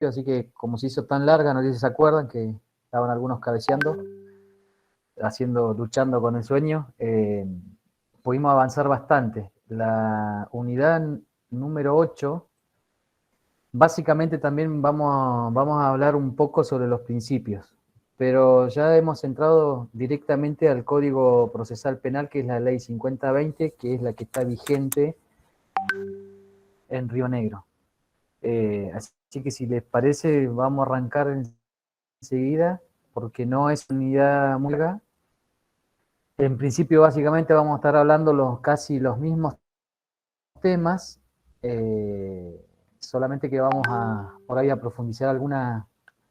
así que como se hizo tan larga, no sé si se acuerdan que estaban algunos cabeceando, luchando con el sueño, pudimos avanzar bastante. La unidad número 8, básicamente también vamos a hablar un poco sobre los principios, pero ya hemos entrado directamente al Código Procesal Penal, que es la Ley 5020, que es la que está vigente en Río Negro. Así que si les parece, vamos a arrancar enseguida, porque no es unidad muy larga. En principio, básicamente, vamos a estar hablando casi los mismos temas, solamente que vamos por ahí a profundizar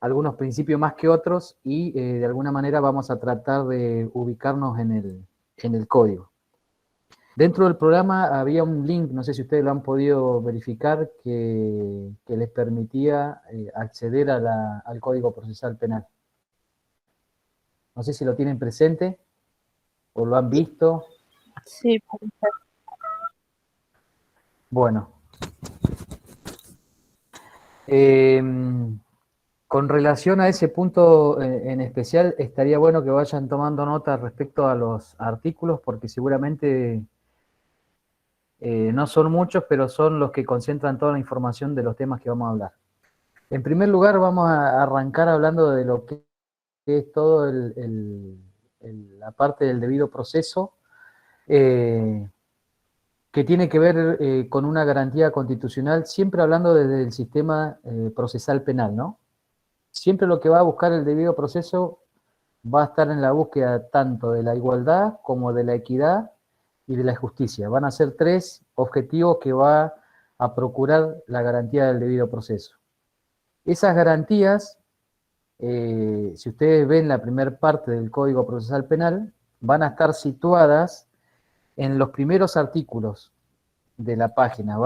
algunos principios más que otros y de alguna manera vamos a tratar de ubicarnos en el código. Dentro del programa había un link, no sé si ustedes lo han podido verificar, que les permitía acceder al Código Procesal Penal. No sé si lo tienen presente o lo han visto. Sí, puede ser. Bueno. Con relación a ese punto en especial, estaría bueno que vayan tomando nota respecto a los artículos, porque seguramente no son muchos, pero son los que concentran toda la información de los temas que vamos a hablar. En primer lugar, vamos a arrancar hablando de lo que es todo la parte del debido proceso, que tiene que ver con una garantía constitucional, siempre hablando desde el sistema procesal penal, ¿no? Siempre lo que va a buscar el debido proceso va a estar en la búsqueda tanto de la igualdad como de la equidad y de la justicia. Van a ser tres objetivos que va a procurar la garantía del debido proceso. Esas garantías, si ustedes ven la primera parte del Código Procesal Penal, van a estar situadas en los primeros artículos de la página.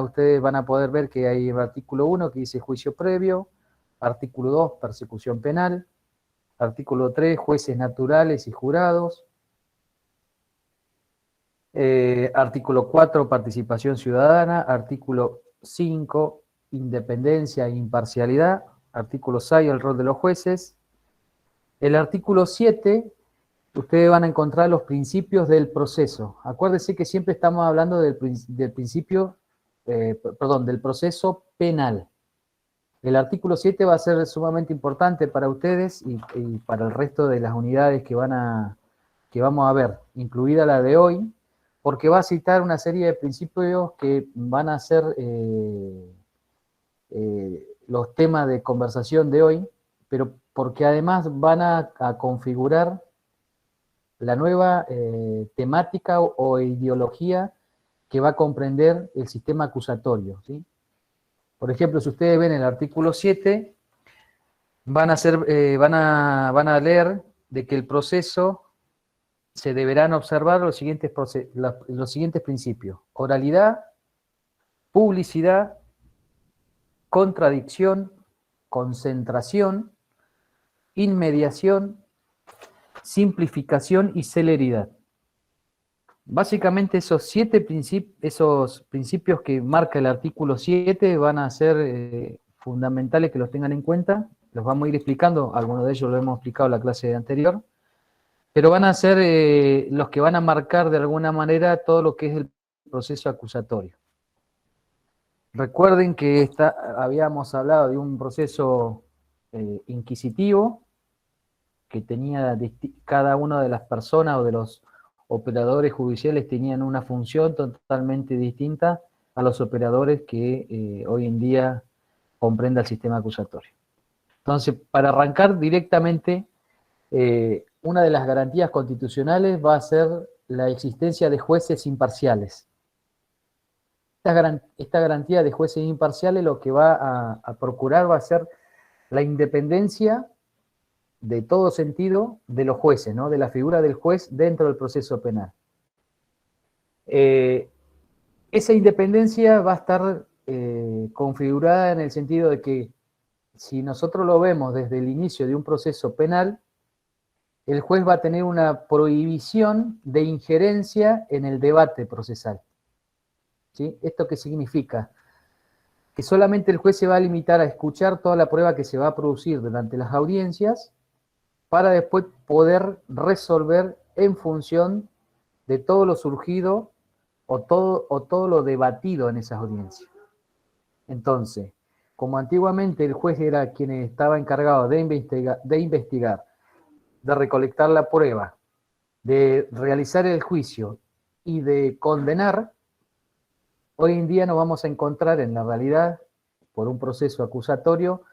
Ustedes van a poder ver que hay el artículo 1 que dice juicio previo, artículo 2, persecución penal, artículo 3, jueces naturales y jurados, artículo 4, participación ciudadana, artículo 5, independencia e imparcialidad, artículo 6, el rol de los jueces. El artículo 7, ustedes van a encontrar los principios del proceso. Acuérdense que siempre estamos hablando del proceso penal. El artículo 7 va a ser sumamente importante para ustedes y para el resto de las unidades que vamos a ver, incluida la de hoy, porque va a citar una serie de principios que van a ser los temas de conversación de hoy, pero porque además van a configurar la nueva temática o ideología que va a comprender el sistema acusatorio, ¿sí? Por ejemplo, si ustedes ven el artículo 7, van a leer de que el proceso se deberán observar los siguientes principios: oralidad, publicidad, contradicción, concentración, inmediación, simplificación y celeridad. Básicamente esos principios que marca el artículo 7 van a ser fundamentales que los tengan en cuenta. Los vamos a ir explicando, algunos de ellos lo hemos explicado en la clase anterior, pero van a ser los que van a marcar de alguna manera todo lo que es el proceso acusatorio. Recuerden que habíamos hablado de un proceso inquisitivo que tenía cada una de las personas o de los operadores judiciales tenían una función totalmente distinta a los operadores que hoy en día comprende el sistema acusatorio. Entonces, para arrancar directamente, una de las garantías constitucionales va a ser la existencia de jueces imparciales. Esta garantía de jueces imparciales lo que va a procurar va a ser la independencia de todo sentido de los jueces, ¿no? De la figura del juez dentro del proceso penal. Esa independencia va a estar configurada en el sentido de que si nosotros lo vemos desde el inicio de un proceso penal, el juez va a tener una prohibición de injerencia en el debate procesal. ¿Sí? ¿Esto qué significa? que solamente el juez se va a limitar a escuchar toda la prueba que se va a producir durante las audiencias para después poder resolver en función de todo lo surgido o todo lo debatido en esas audiencias. Entonces, como antiguamente el juez era quien estaba encargado de investigar, de recolectar la prueba, de realizar el juicio y de condenar, hoy en día nos vamos a encontrar en la realidad, por un proceso acusatorio,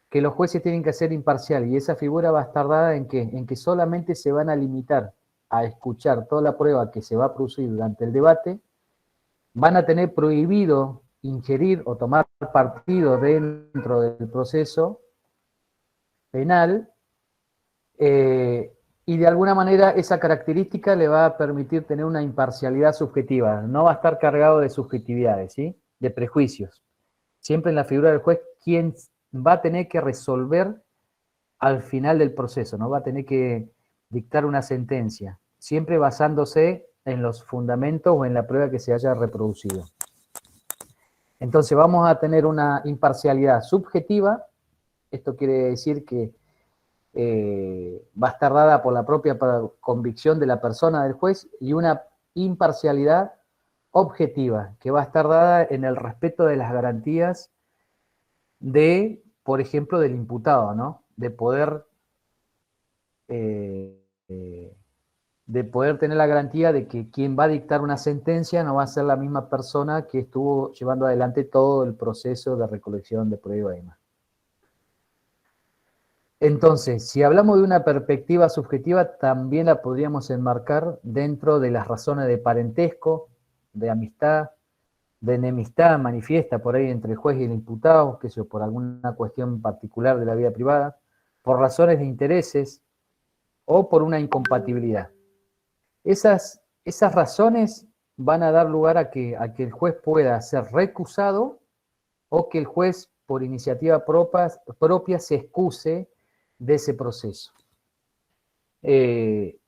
que los jueces tienen que ser imparciales, y esa figura va a estar dada en que solamente se van a limitar a escuchar toda la prueba que se va a producir durante el debate, van a tener prohibido ingerir o tomar partido dentro del proceso penal, y de alguna manera esa característica le va a permitir tener una imparcialidad subjetiva, no va a estar cargado de subjetividades, ¿sí? De prejuicios. Siempre en la figura del juez, quien va a tener que resolver al final del proceso, ¿no? Va a tener que dictar una sentencia, siempre basándose en los fundamentos o en la prueba que se haya reproducido. Entonces vamos a tener una imparcialidad subjetiva, esto quiere decir que va a estar dada por la propia convicción de la persona del juez, y una imparcialidad objetiva, que va a estar dada en el respeto de las garantías de, por ejemplo, del imputado, ¿no? De poder tener la garantía de que quien va a dictar una sentencia no va a ser la misma persona que estuvo llevando adelante todo el proceso de recolección de prueba y demás. Entonces, si hablamos de una perspectiva subjetiva, también la podríamos enmarcar dentro de las razones de parentesco, de amistad, de enemistad manifiesta por ahí entre el juez y el imputado, que eso por alguna cuestión particular de la vida privada, por razones de intereses o por una incompatibilidad. Esas razones van a dar lugar a que el juez pueda ser recusado, o que el juez, por iniciativa propia, se excuse de ese proceso.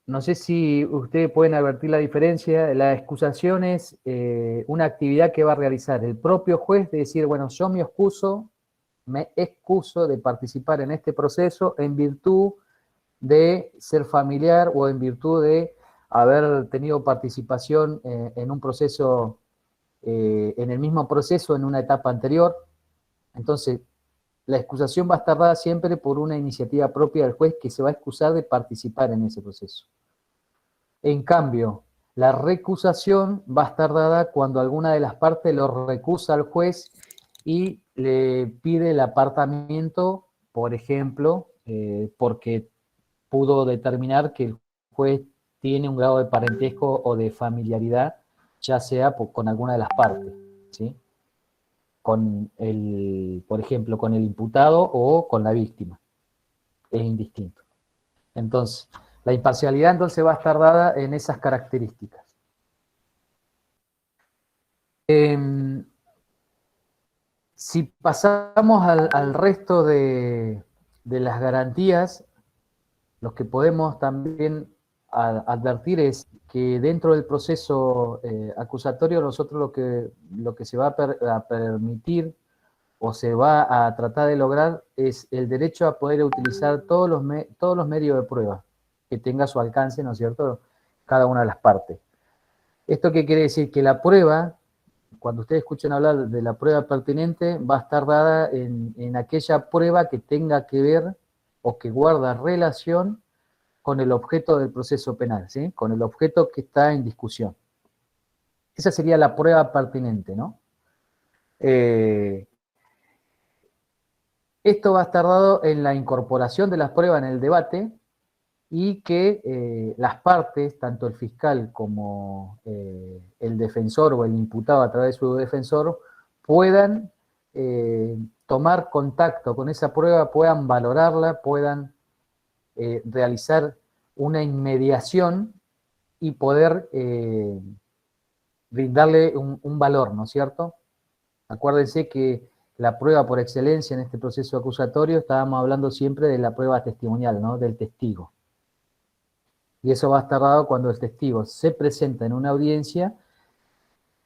No sé si ustedes pueden advertir la diferencia. La excusación es una actividad que va a realizar el propio juez, de decir, bueno, yo me excuso de participar en este proceso en virtud de ser familiar o en virtud de haber tenido participación en un proceso, en el mismo proceso en una etapa anterior. Entonces, la excusación va a estar dada siempre por una iniciativa propia del juez, que se va a excusar de participar en ese proceso. En cambio, la recusación va a estar dada cuando alguna de las partes lo recusa al juez y le pide el apartamiento, por ejemplo, porque pudo determinar que el juez tiene un grado de parentesco o de familiaridad, ya sea con alguna de las partes, ¿sí? Por ejemplo, con el imputado o con la víctima. Es indistinto. Entonces, la imparcialidad entonces va a estar dada en esas características. Si pasamos al resto de las garantías, lo que podemos también advertir es que dentro del proceso acusatorio, nosotros lo que se va a permitir o se va a tratar de lograr es el derecho a poder utilizar todos los medios de prueba que tenga a su alcance, ¿no es cierto?, cada una de las partes. ¿Esto qué quiere decir? Que la prueba, cuando ustedes escuchen hablar de la prueba pertinente, va a estar dada en aquella prueba que tenga que ver o que guarda relación con el objeto del proceso penal, ¿sí? Con el objeto que está en discusión. Esa sería la prueba pertinente, ¿no? Esto va a estar dado en la incorporación de las pruebas en el debate, y que las partes, tanto el fiscal como el defensor o el imputado a través de su defensor, puedan tomar contacto con esa prueba, puedan valorarla, puedan realizar una inmediación y poder brindarle un valor, ¿no es cierto? Acuérdense que la prueba por excelencia en este proceso acusatorio, estábamos hablando siempre de la prueba testimonial, ¿no? Del testigo. Y eso va a estar dado cuando el testigo se presenta en una audiencia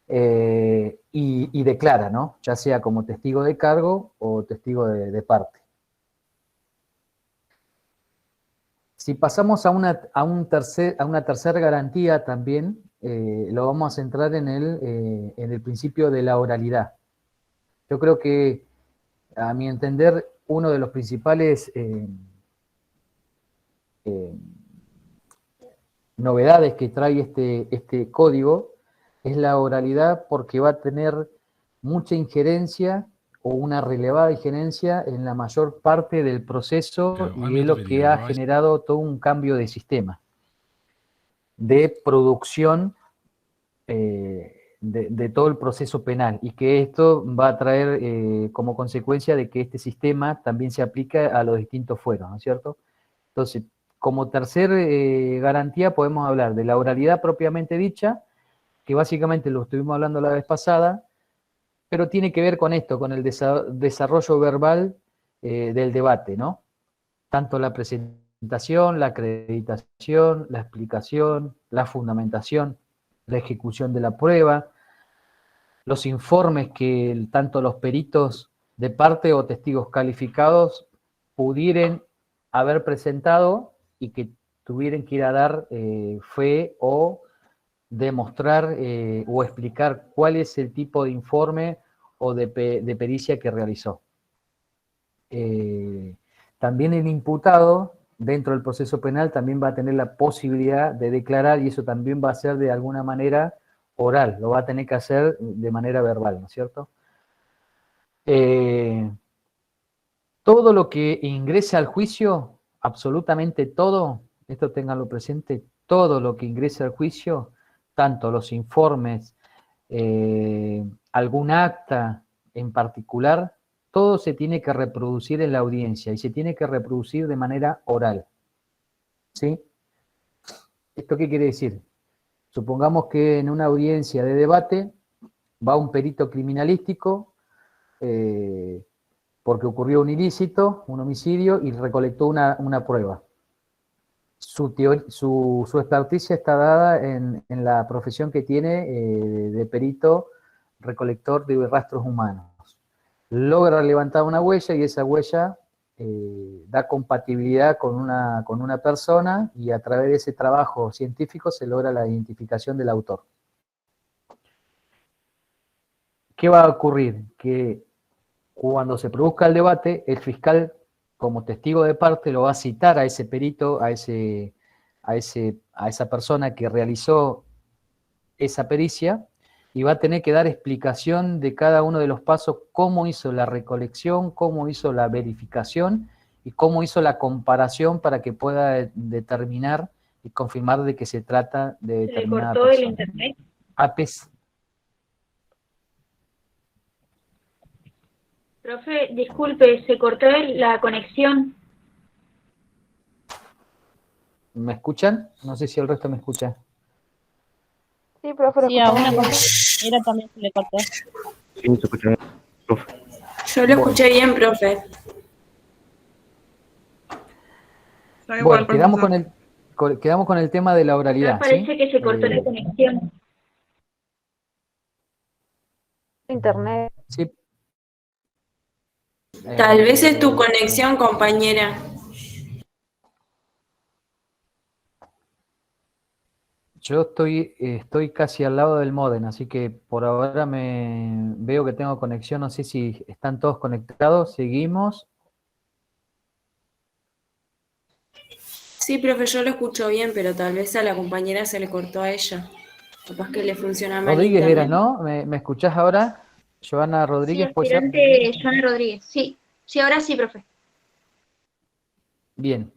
y declara, ¿no? Ya sea como testigo de cargo o testigo de parte. Si pasamos a una tercera garantía también, lo vamos a centrar en el principio de la oralidad. Yo creo que, a mi entender, uno de los principales novedades que trae este código es la oralidad, porque va a tener mucha injerencia o una relevada injerencia en la mayor parte del proceso, y es lo que ha generado todo un cambio de sistema, de producción de todo el proceso penal, y que esto va a traer como consecuencia de que este sistema también se aplica a los distintos fueros, ¿no es cierto? Entonces, como tercer garantía podemos hablar de la oralidad propiamente dicha, que básicamente lo estuvimos hablando la vez pasada, pero tiene que ver con esto, con el desarrollo verbal del debate, ¿no? Tanto la presentación, la acreditación, la explicación, la fundamentación, la ejecución de la prueba, los informes que tanto los peritos de parte o testigos calificados pudieran haber presentado y que tuvieran que ir a dar fe o demostrar o explicar cuál es el tipo de informe o de pericia que realizó. También el imputado, dentro del proceso penal, también va a tener la posibilidad de declarar, y eso también va a ser de alguna manera oral, lo va a tener que hacer de manera verbal, ¿no es cierto? Todo lo que ingrese al juicio, absolutamente todo, esto ténganlo presente, todo lo que ingrese al juicio, tanto los informes, algún acta en particular, todo se tiene que reproducir en la audiencia, y se tiene que reproducir de manera oral, ¿sí? ¿Esto qué quiere decir? Supongamos que en una audiencia de debate va un perito criminalístico porque ocurrió un ilícito, un homicidio, y recolectó una prueba. Su experticia está dada en la profesión que tiene de perito recolector de rastros humanos. Logra levantar una huella, y esa huella da compatibilidad con una persona, y a través de ese trabajo científico se logra la identificación del autor. ¿Qué va a ocurrir? Que cuando se produzca el debate, el fiscal, como testigo de parte, lo va a citar a ese perito, a esa persona que realizó esa pericia, y va a tener que dar explicación de cada uno de los pasos, cómo hizo la recolección, cómo hizo la verificación y cómo hizo la comparación, para que pueda determinar y confirmar de que se trata de determinada persona. ¿Se le cortó el internet? Profe, disculpe, se cortó la conexión. ¿Me escuchan? No sé si el resto me escucha. Sí, profe, Sí, a una compañera también se le cortó. Sí, se escucha bien, profe. Yo lo escuché bien, profe. Bueno, quedamos con el tema de la oralidad. Parece ¿sí? que se cortó la conexión. Internet. Sí. Tal vez es tu conexión, compañera. Yo estoy casi al lado del módem, así que por ahora veo que tengo conexión. No sé si están todos conectados. ¿Seguimos? Sí, profe, yo lo escucho bien, pero tal vez a la compañera se le cortó a ella. Capaz que le funciona mal Rodríguez internet. eras, ¿no? ¿Me escuchás ahora? Joana Rodríguez, Sí, ¿puede ser? aspirante Joana Rodríguez. Sí, ahora sí, profe. Bien.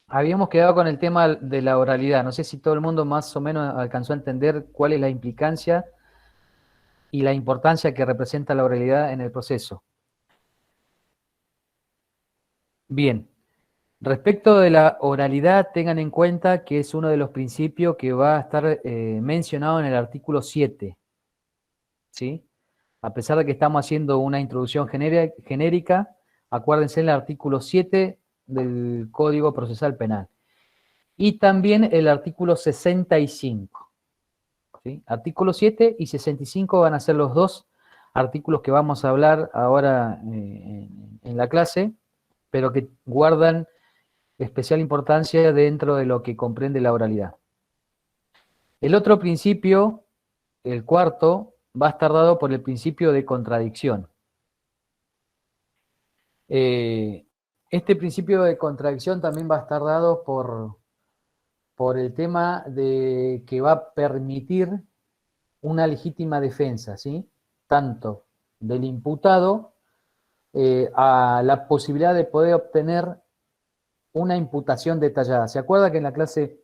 Habíamos quedado con el tema de la oralidad. No sé si todo el mundo más o menos alcanzó a entender cuál es la implicancia y la importancia que representa la oralidad en el proceso. Bien. Respecto de la oralidad, tengan en cuenta que es uno de los principios que va a estar mencionado en el artículo 7. ¿Sí? A pesar de que estamos haciendo una introducción genérica, acuérdense el artículo 7 del Código Procesal Penal. Y también el artículo 65. ¿sí? Artículo 7 y 65 van a ser los dos artículos que vamos a hablar ahora en la clase, pero que guardan especial importancia dentro de lo que comprende la oralidad. El otro principio, el cuarto, va a estar dado por el principio de contradicción. Este principio de contradicción también va a estar dado por el tema de que va a permitir una legítima defensa, ¿sí? Tanto del imputado a la posibilidad de poder obtener una imputación detallada. ¿Se acuerda que en la clase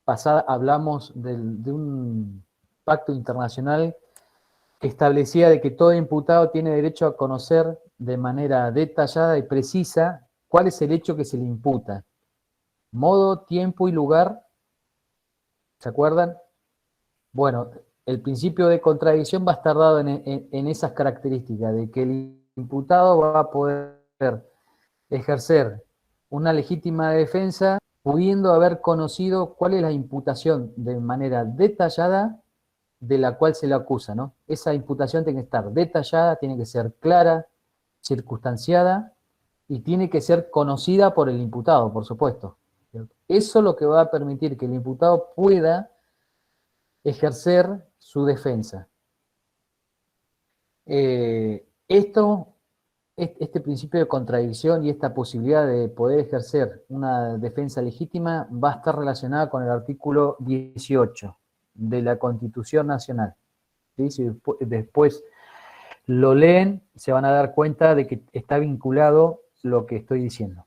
pasada hablamos de un pacto internacional que establecía de que todo imputado tiene derecho a conocer de manera detallada y precisa cuál es el hecho que se le imputa? Modo, tiempo y lugar, ¿se acuerdan? Bueno, el principio de contradicción va a estar dado en esas características, de que el imputado va a poder ejercer una legítima defensa pudiendo haber conocido cuál es la imputación de manera detallada de la cual se le acusa, ¿no? Esa imputación tiene que estar detallada, tiene que ser clara, circunstanciada y tiene que ser conocida por el imputado, por supuesto. Eso es lo que va a permitir que el imputado pueda ejercer su defensa. Este principio de contradicción y esta posibilidad de poder ejercer una defensa legítima va a estar relacionada con el artículo 18 de la Constitución Nacional. ¿Sí? Si después lo leen, se van a dar cuenta de que está vinculado lo que estoy diciendo.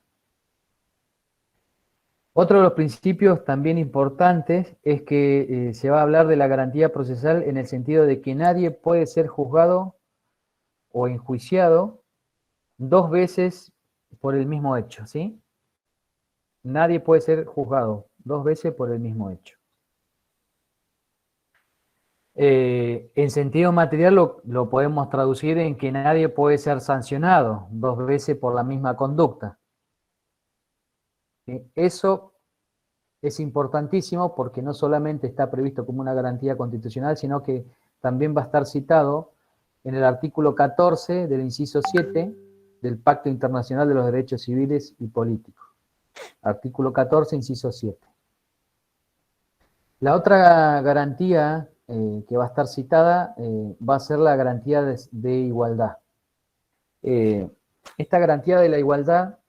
Otro de los principios también importantes es que se va a hablar de la garantía procesal en el sentido de que nadie puede ser juzgado o enjuiciado dos veces por el mismo hecho, ¿sí? Nadie puede ser juzgado dos veces por el mismo hecho. En sentido material lo podemos traducir en que nadie puede ser sancionado dos veces por la misma conducta. ¿Sí? Eso es importantísimo porque no solamente está previsto como una garantía constitucional, sino que también va a estar citado en el artículo 14 del inciso 7 del Pacto Internacional de los Derechos Civiles y Políticos. Artículo 14, inciso 7. La otra garantía que va a estar citada va a ser la garantía de igualdad. Esta garantía de la igualdad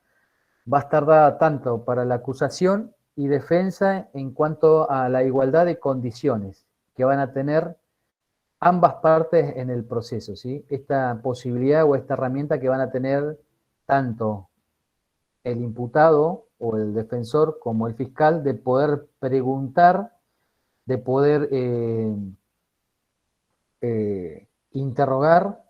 va a estar dada tanto para la acusación y defensa en cuanto a la igualdad de condiciones que van a tener ambas partes en el proceso, ¿sí? Esta posibilidad o esta herramienta que van a tener tanto el imputado o el defensor como el fiscal de poder preguntar, de poder interrogar.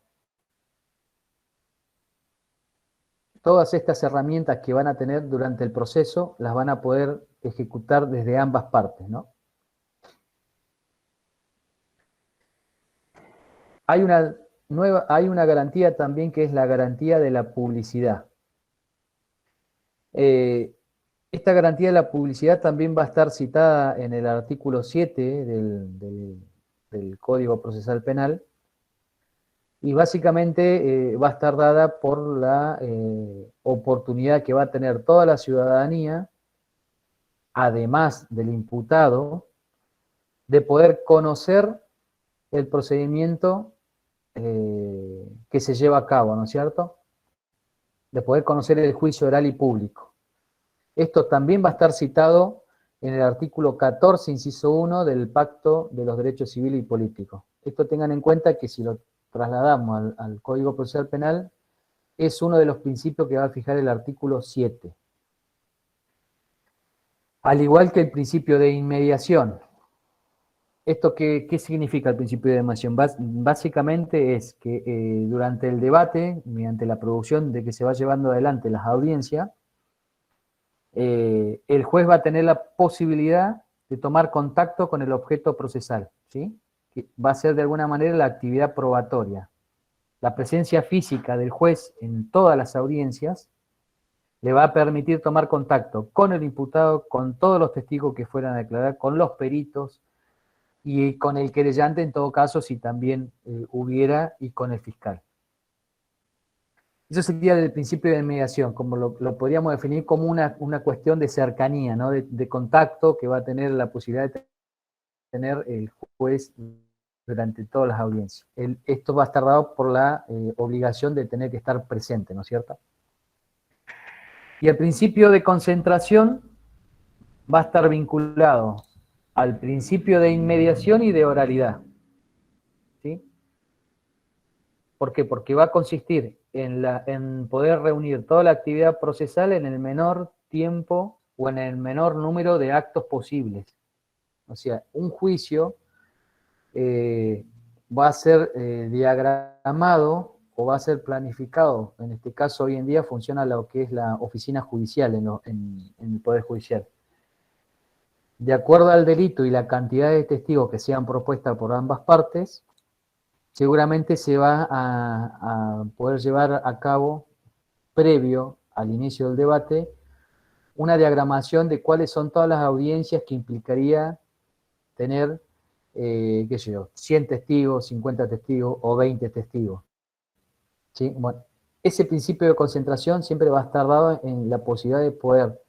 Todas estas herramientas que van a tener durante el proceso las van a poder ejecutar desde ambas partes, ¿no? Hay una garantía también que es la garantía de la publicidad. Esta garantía de la publicidad también va a estar citada en el artículo 7 del Código Procesal Penal y básicamente va a estar dada por la oportunidad que va a tener toda la ciudadanía, además del imputado, de poder conocer el procedimiento que se lleva a cabo, ¿no es cierto? De poder conocer el juicio oral y público. Esto también va a estar citado en el artículo 14, inciso 1 del Pacto de los Derechos Civiles y Políticos. Esto tengan en cuenta que si lo trasladamos al Código Procesal Penal, es uno de los principios que va a fijar el artículo 7. Al igual que el principio de inmediación. ¿Esto qué significa el principio de inmediación? Básicamente es que durante el debate, mediante la producción de que se va llevando adelante las audiencias, el juez va a tener la posibilidad de tomar contacto con el objeto procesal, ¿sí? Que va a ser de alguna manera la actividad probatoria. La presencia física del juez en todas las audiencias le va a permitir tomar contacto con el imputado, con todos los testigos que fueran a declarar, con los peritos, y con el querellante en todo caso si también hubiera, y con el fiscal. Eso sería el principio de mediación, como lo podríamos definir como una cuestión de cercanía, ¿no? De contacto que va a tener la posibilidad de tener el juez durante todas las audiencias. Esto va a estar dado por la obligación de tener que estar presente, ¿no es cierto? Y el principio de concentración va a estar vinculado al principio de inmediación y de oralidad. ¿Sí? ¿Por qué? Porque va a consistir en poder reunir toda la actividad procesal en el menor tiempo o en el menor número de actos posibles. O sea, un juicio va a ser diagramado o va a ser planificado. En este caso, hoy en día funciona lo que es la oficina judicial en el Poder Judicial. De acuerdo al delito y la cantidad de testigos que sean propuestas por ambas partes, seguramente se va a poder llevar a cabo, previo al inicio del debate, una diagramación de cuáles son todas las audiencias que implicaría tener, qué sé yo, 100 testigos, 50 testigos o 20 testigos. ¿Sí? Bueno, ese principio de concentración siempre va a estar dado en la posibilidad de poder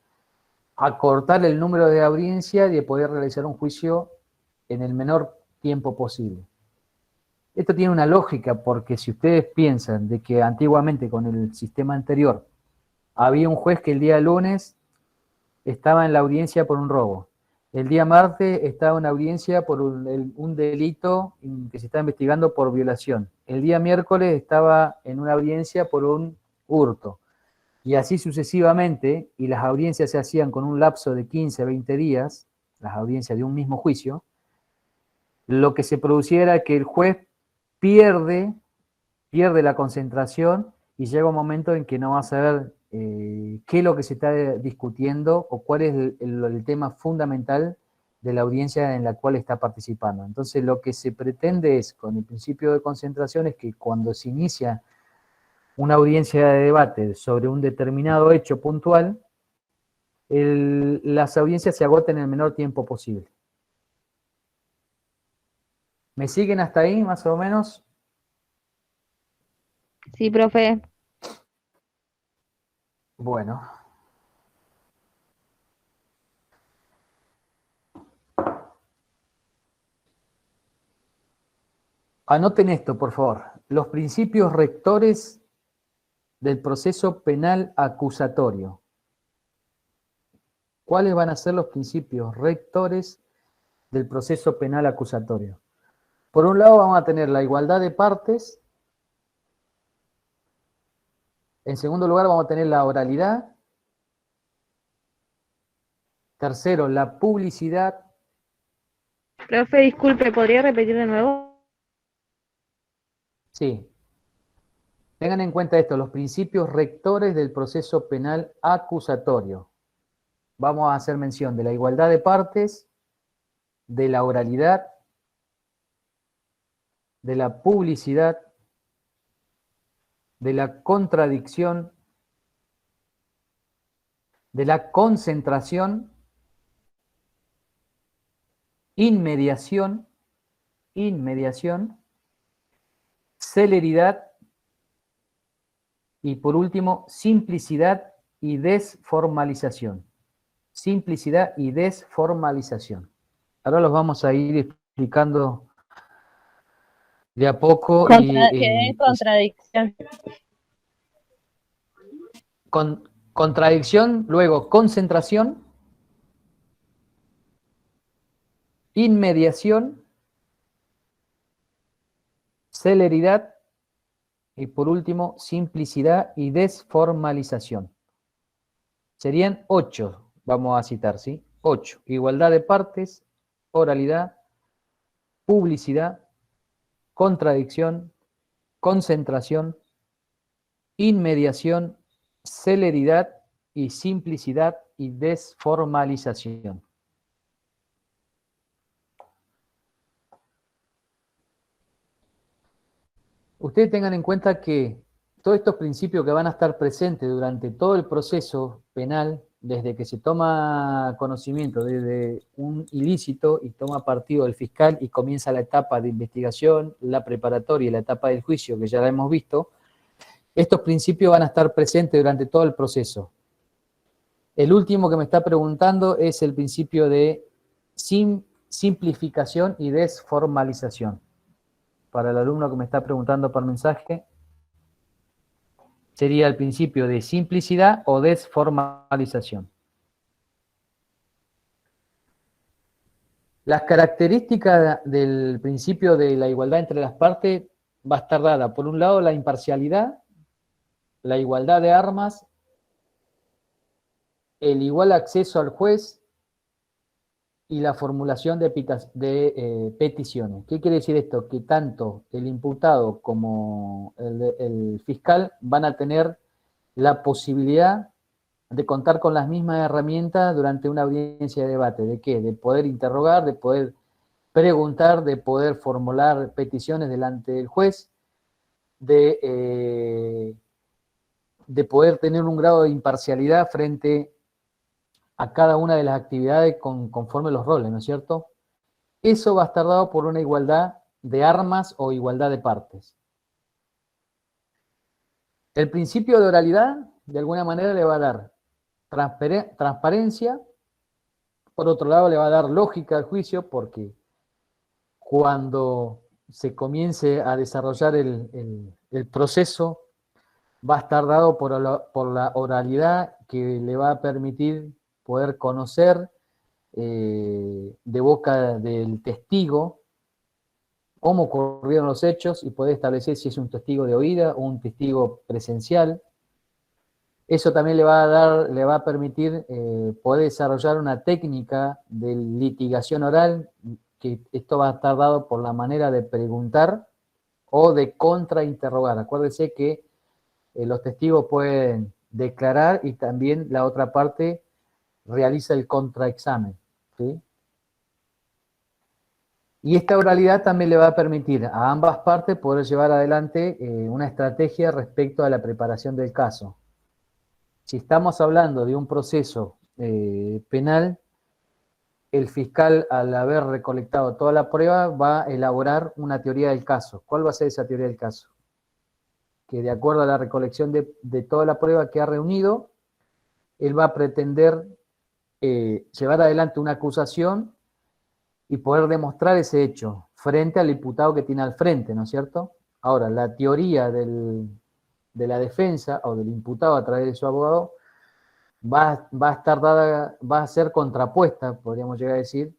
acortar el número de audiencia y de poder realizar un juicio en el menor tiempo posible. Esto tiene una lógica, porque si ustedes piensan de que antiguamente con el sistema anterior había un juez que el día lunes estaba en la audiencia por un robo, el día martes estaba en audiencia por un delito que se está investigando por violación, el día miércoles estaba en una audiencia por un hurto, y así sucesivamente, y las audiencias se hacían con un lapso de 15, 20 días, las audiencias de un mismo juicio, lo que se producía era que el juez pierde la concentración y llega un momento en que no va a saber qué es lo que se está discutiendo o cuál es el tema fundamental de la audiencia en la cual está participando. Entonces lo que se pretende es, con el principio de concentración, es que cuando se inicia una audiencia de debate sobre un determinado hecho puntual, las audiencias se agoten en el menor tiempo posible. ¿Me siguen hasta ahí, más o menos? Sí, profe. Bueno. Anoten esto, por favor. Los principios rectores del proceso penal acusatorio. ¿Cuáles van a ser los principios rectores del proceso penal acusatorio? Por un lado vamos a tener la igualdad de partes. En segundo lugar vamos a tener la oralidad. Tercero, la publicidad. Profe, disculpe, ¿podría repetir de nuevo? Sí. Tengan en cuenta esto, los principios rectores del proceso penal acusatorio. Vamos a hacer mención de la igualdad de partes, de la oralidad, de la publicidad, de la contradicción, de la concentración, inmediación, celeridad y por último, simplicidad y desformalización. Simplicidad y desformalización. Ahora los vamos a ir explicando de a poco. ¿Qué es contradicción? Contradicción, luego concentración, inmediación, celeridad y por último, simplicidad y desformalización. Serían 8, vamos a citar, ¿sí? 8. Igualdad de partes, oralidad, publicidad, contradicción, concentración, inmediación, celeridad y simplicidad y desformalización. Ustedes tengan en cuenta que todos estos principios que van a estar presentes durante todo el proceso penal desde que se toma conocimiento de un ilícito y toma partido el fiscal y comienza la etapa de investigación, la preparatoria y la etapa del juicio, que ya la hemos visto, estos principios van a estar presentes durante todo el proceso. El último que me está preguntando es el principio de simplificación y desformalización. Para el alumno que me está preguntando por mensaje, sería el principio de simplicidad o desformalización. Las características del principio de la igualdad entre las partes va a estar dada, por un lado, la imparcialidad, la igualdad de armas, el igual acceso al juez y la formulación de peticiones. ¿Qué quiere decir esto? Que tanto el imputado como el fiscal van a tener la posibilidad de contar con las mismas herramientas durante una audiencia de debate. ¿De qué? De poder interrogar, de poder preguntar, de poder formular peticiones delante del juez, de poder tener un grado de imparcialidad frente a cada una de las actividades conforme los roles, ¿no es cierto? Eso va a estar dado por una igualdad de armas o igualdad de partes. El principio de oralidad, de alguna manera, le va a dar transparencia, por otro lado le va a dar lógica al juicio, porque cuando se comience a desarrollar el proceso, va a estar dado por la oralidad que le va a permitir poder conocer de boca del testigo cómo ocurrieron los hechos y poder establecer si es un testigo de oída o un testigo presencial. Eso también le va a permitir poder desarrollar una técnica de litigación oral, que esto va a estar dado por la manera de preguntar o de contrainterrogar. Acuérdense que los testigos pueden declarar y también la otra parte realiza el contraexamen, ¿sí? Y esta oralidad también le va a permitir a ambas partes poder llevar adelante una estrategia respecto a la preparación del caso. Si estamos hablando de un proceso penal, el fiscal, al haber recolectado toda la prueba, va a elaborar una teoría del caso. ¿Cuál va a ser esa teoría del caso? Que de acuerdo a la recolección de toda la prueba que ha reunido, él va a pretender llevar adelante una acusación y poder demostrar ese hecho frente al imputado que tiene al frente, ¿no es cierto? Ahora, la teoría de la defensa o del imputado a través de su abogado va a estar dada, va a ser contrapuesta, podríamos llegar a decir,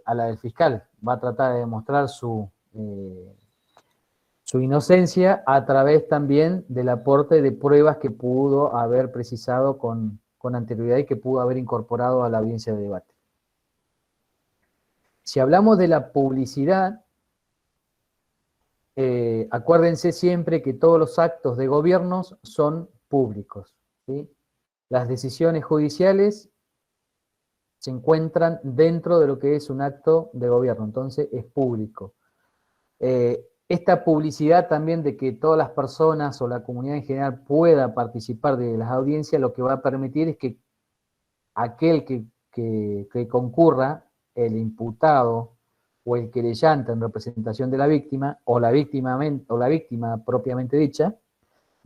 a la del fiscal. Va a tratar de demostrar su inocencia a través también del aporte de pruebas que pudo haber precisado con anterioridad y que pudo haber incorporado a la audiencia de debate. Si hablamos de la publicidad, acuérdense siempre que todos los actos de gobiernos son públicos, ¿sí? Las decisiones judiciales se encuentran dentro de lo que es un acto de gobierno, entonces es público. Esta publicidad también de que todas las personas o la comunidad en general pueda participar de las audiencias, lo que va a permitir es que aquel que concurra, el imputado o el querellante en representación de la víctima, o la víctima propiamente dicha,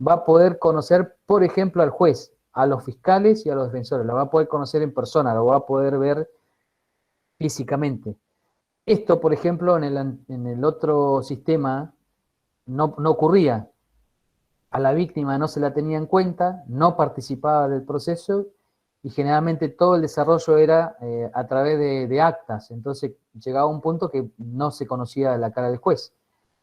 va a poder conocer, por ejemplo, al juez, a los fiscales y a los defensores, lo va a poder conocer en persona, lo va a poder ver físicamente. Esto, por ejemplo, en el otro sistema no ocurría. A la víctima no se la tenía en cuenta, no participaba del proceso y generalmente todo el desarrollo era a través de actas. Entonces llegaba un punto que no se conocía la cara del juez.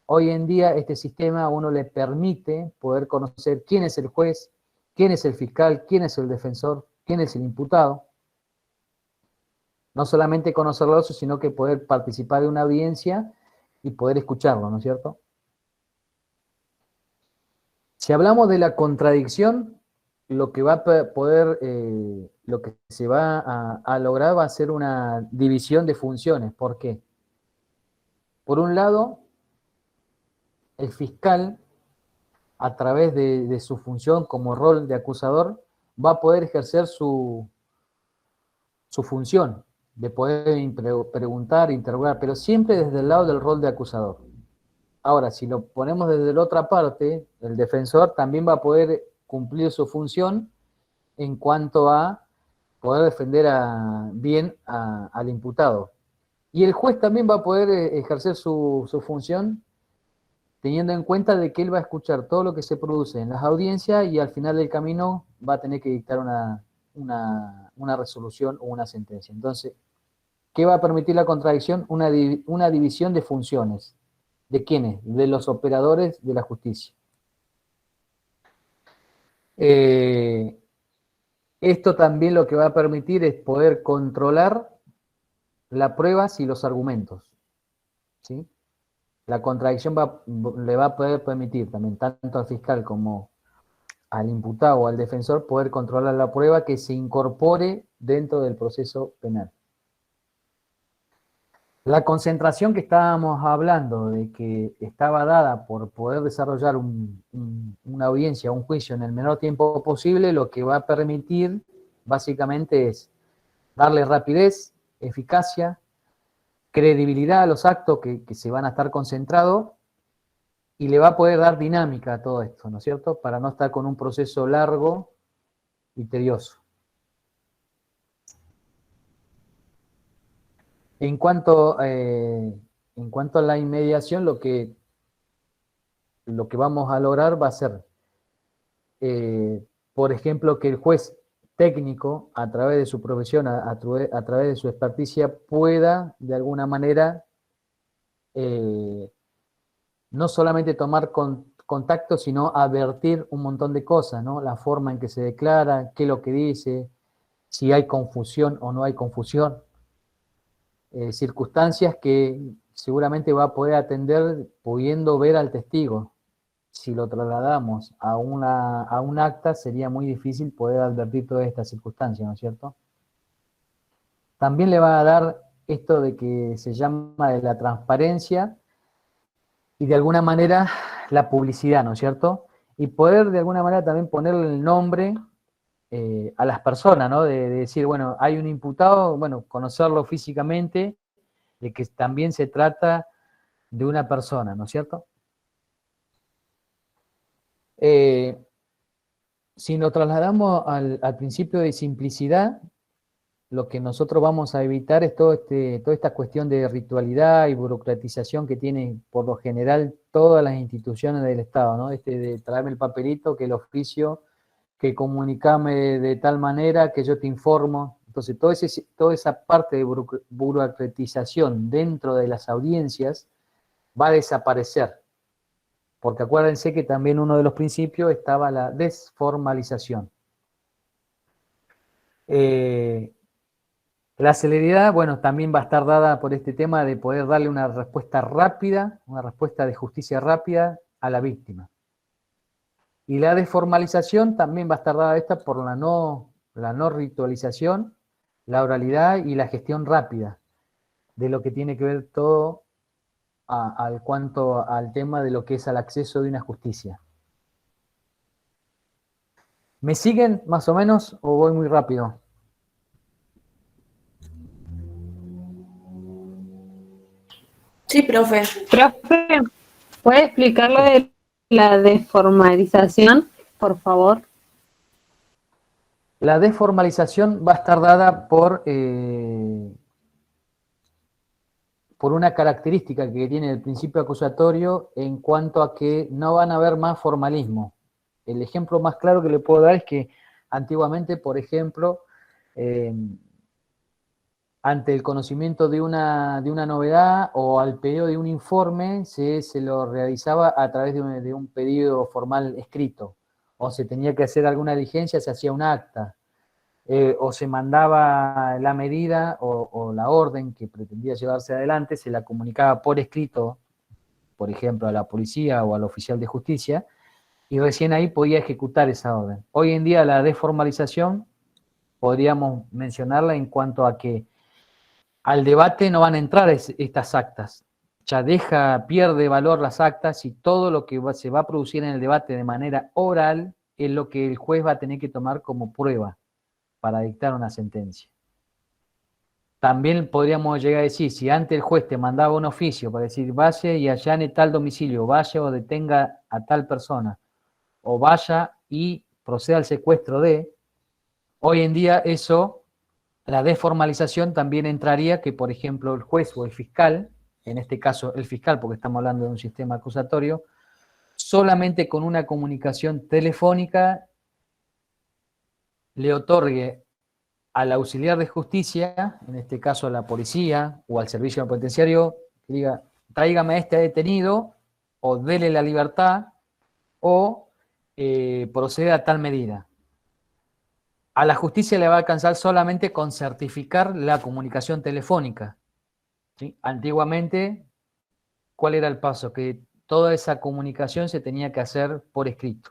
Hoy en día este sistema a uno le permite poder conocer quién es el juez, quién es el fiscal, quién es el defensor, quién es el imputado. No solamente conocerlo, sino que poder participar de una audiencia y poder escucharlo, ¿no es cierto? Si hablamos de la contradicción, lo que va a poder, lo que se va a lograr va a ser una división de funciones. ¿Por qué? Por un lado, el fiscal, a través de su función como rol de acusador, va a poder ejercer su función de poder preguntar, interrogar, pero siempre desde el lado del rol de acusador. Ahora, si lo ponemos desde la otra parte, el defensor también va a poder cumplir su función en cuanto a poder defender bien al imputado. Y el juez también va a poder ejercer su función teniendo en cuenta de que él va a escuchar todo lo que se produce en las audiencias y al final del camino va a tener que dictar una resolución o una sentencia. Entonces, ¿qué va a permitir la contradicción? Una división de funciones. ¿De quiénes? De los operadores de la justicia. Esto también lo que va a permitir es poder controlar las pruebas y los argumentos, ¿sí? La contradicción le va a poder permitir también tanto al fiscal como al imputado o al defensor poder controlar la prueba que se incorpore dentro del proceso penal. La concentración que estábamos hablando de que estaba dada por poder desarrollar una audiencia, un juicio en el menor tiempo posible, lo que va a permitir básicamente es darle rapidez, eficacia, credibilidad a los actos que se van a estar concentrados y le va a poder dar dinámica a todo esto, ¿no es cierto? Para no estar con un proceso largo y tedioso. En cuanto a la inmediación, lo que vamos a lograr va a ser, por ejemplo, que el juez técnico, a través de su profesión, a través de su experticia, pueda, de alguna manera, no solamente tomar contacto, sino advertir un montón de cosas, ¿no? La forma en que se declara, qué es lo que dice, si hay confusión o no hay confusión. Circunstancias que seguramente va a poder atender pudiendo ver al testigo. Si lo trasladamos a un acta, sería muy difícil poder advertir todas estas circunstancias, ¿no es cierto? También le va a dar esto de que se llama de la transparencia y de alguna manera la publicidad, ¿no es cierto? Y poder de alguna manera también ponerle el nombre a las personas, ¿no? De decir, bueno, hay un imputado, bueno, conocerlo físicamente, de que también se trata de una persona, ¿no es cierto? Si nos trasladamos al principio de simplicidad, lo que nosotros vamos a evitar es toda esta cuestión de ritualidad y burocratización que tienen por lo general todas las instituciones del Estado, ¿no? De traerme el papelito, que el oficio, que comunicame de tal manera, que yo te informo. Entonces, toda esa parte de burocratización dentro de las audiencias va a desaparecer. Porque acuérdense que también uno de los principios estaba la desformalización. La celeridad, bueno, también va a estar dada por este tema de poder darle una respuesta rápida, una respuesta de justicia rápida a la víctima. Y la desformalización también va a estar dada esta por la no ritualización, la oralidad y la gestión rápida de lo que tiene que ver todo cuanto al tema de lo que es al acceso de una justicia. ¿Me siguen más o menos o voy muy rápido? Sí, profe. Profe, ¿puede explicar lo de la desformalización, por favor? La desformalización va a estar dada por una característica que tiene el principio acusatorio en cuanto a que no van a haber más formalismo. El ejemplo más claro que le puedo dar es que antiguamente, por ejemplo, ante el conocimiento de una novedad o al pedido de un informe, se lo realizaba a través de un pedido formal escrito, o se tenía que hacer alguna diligencia, se hacía un acta, o se mandaba la medida o la orden que pretendía llevarse adelante, se la comunicaba por escrito, por ejemplo, a la policía o al oficial de justicia, y recién ahí podía ejecutar esa orden. Hoy en día la desformalización podríamos mencionarla en cuanto a que al debate no van a entrar estas actas. Ya pierde valor las actas y todo lo que se va a producir en el debate de manera oral es lo que el juez va a tener que tomar como prueba para dictar una sentencia. También podríamos llegar a decir, si antes el juez te mandaba un oficio para decir, vaya y allane tal domicilio, vaya o detenga a tal persona, o vaya y proceda al secuestro de, hoy en día eso, la desformalización también entraría que, por ejemplo, el juez o el fiscal, en este caso el fiscal, porque estamos hablando de un sistema acusatorio, solamente con una comunicación telefónica le otorgue al auxiliar de justicia, en este caso a la policía o al servicio penitenciario, que diga, tráigame a este detenido, o dele la libertad, o proceda a tal medida. A la justicia le va a alcanzar solamente con certificar la comunicación telefónica, ¿sí? Antiguamente, ¿cuál era el paso? Que toda esa comunicación se tenía que hacer por escrito.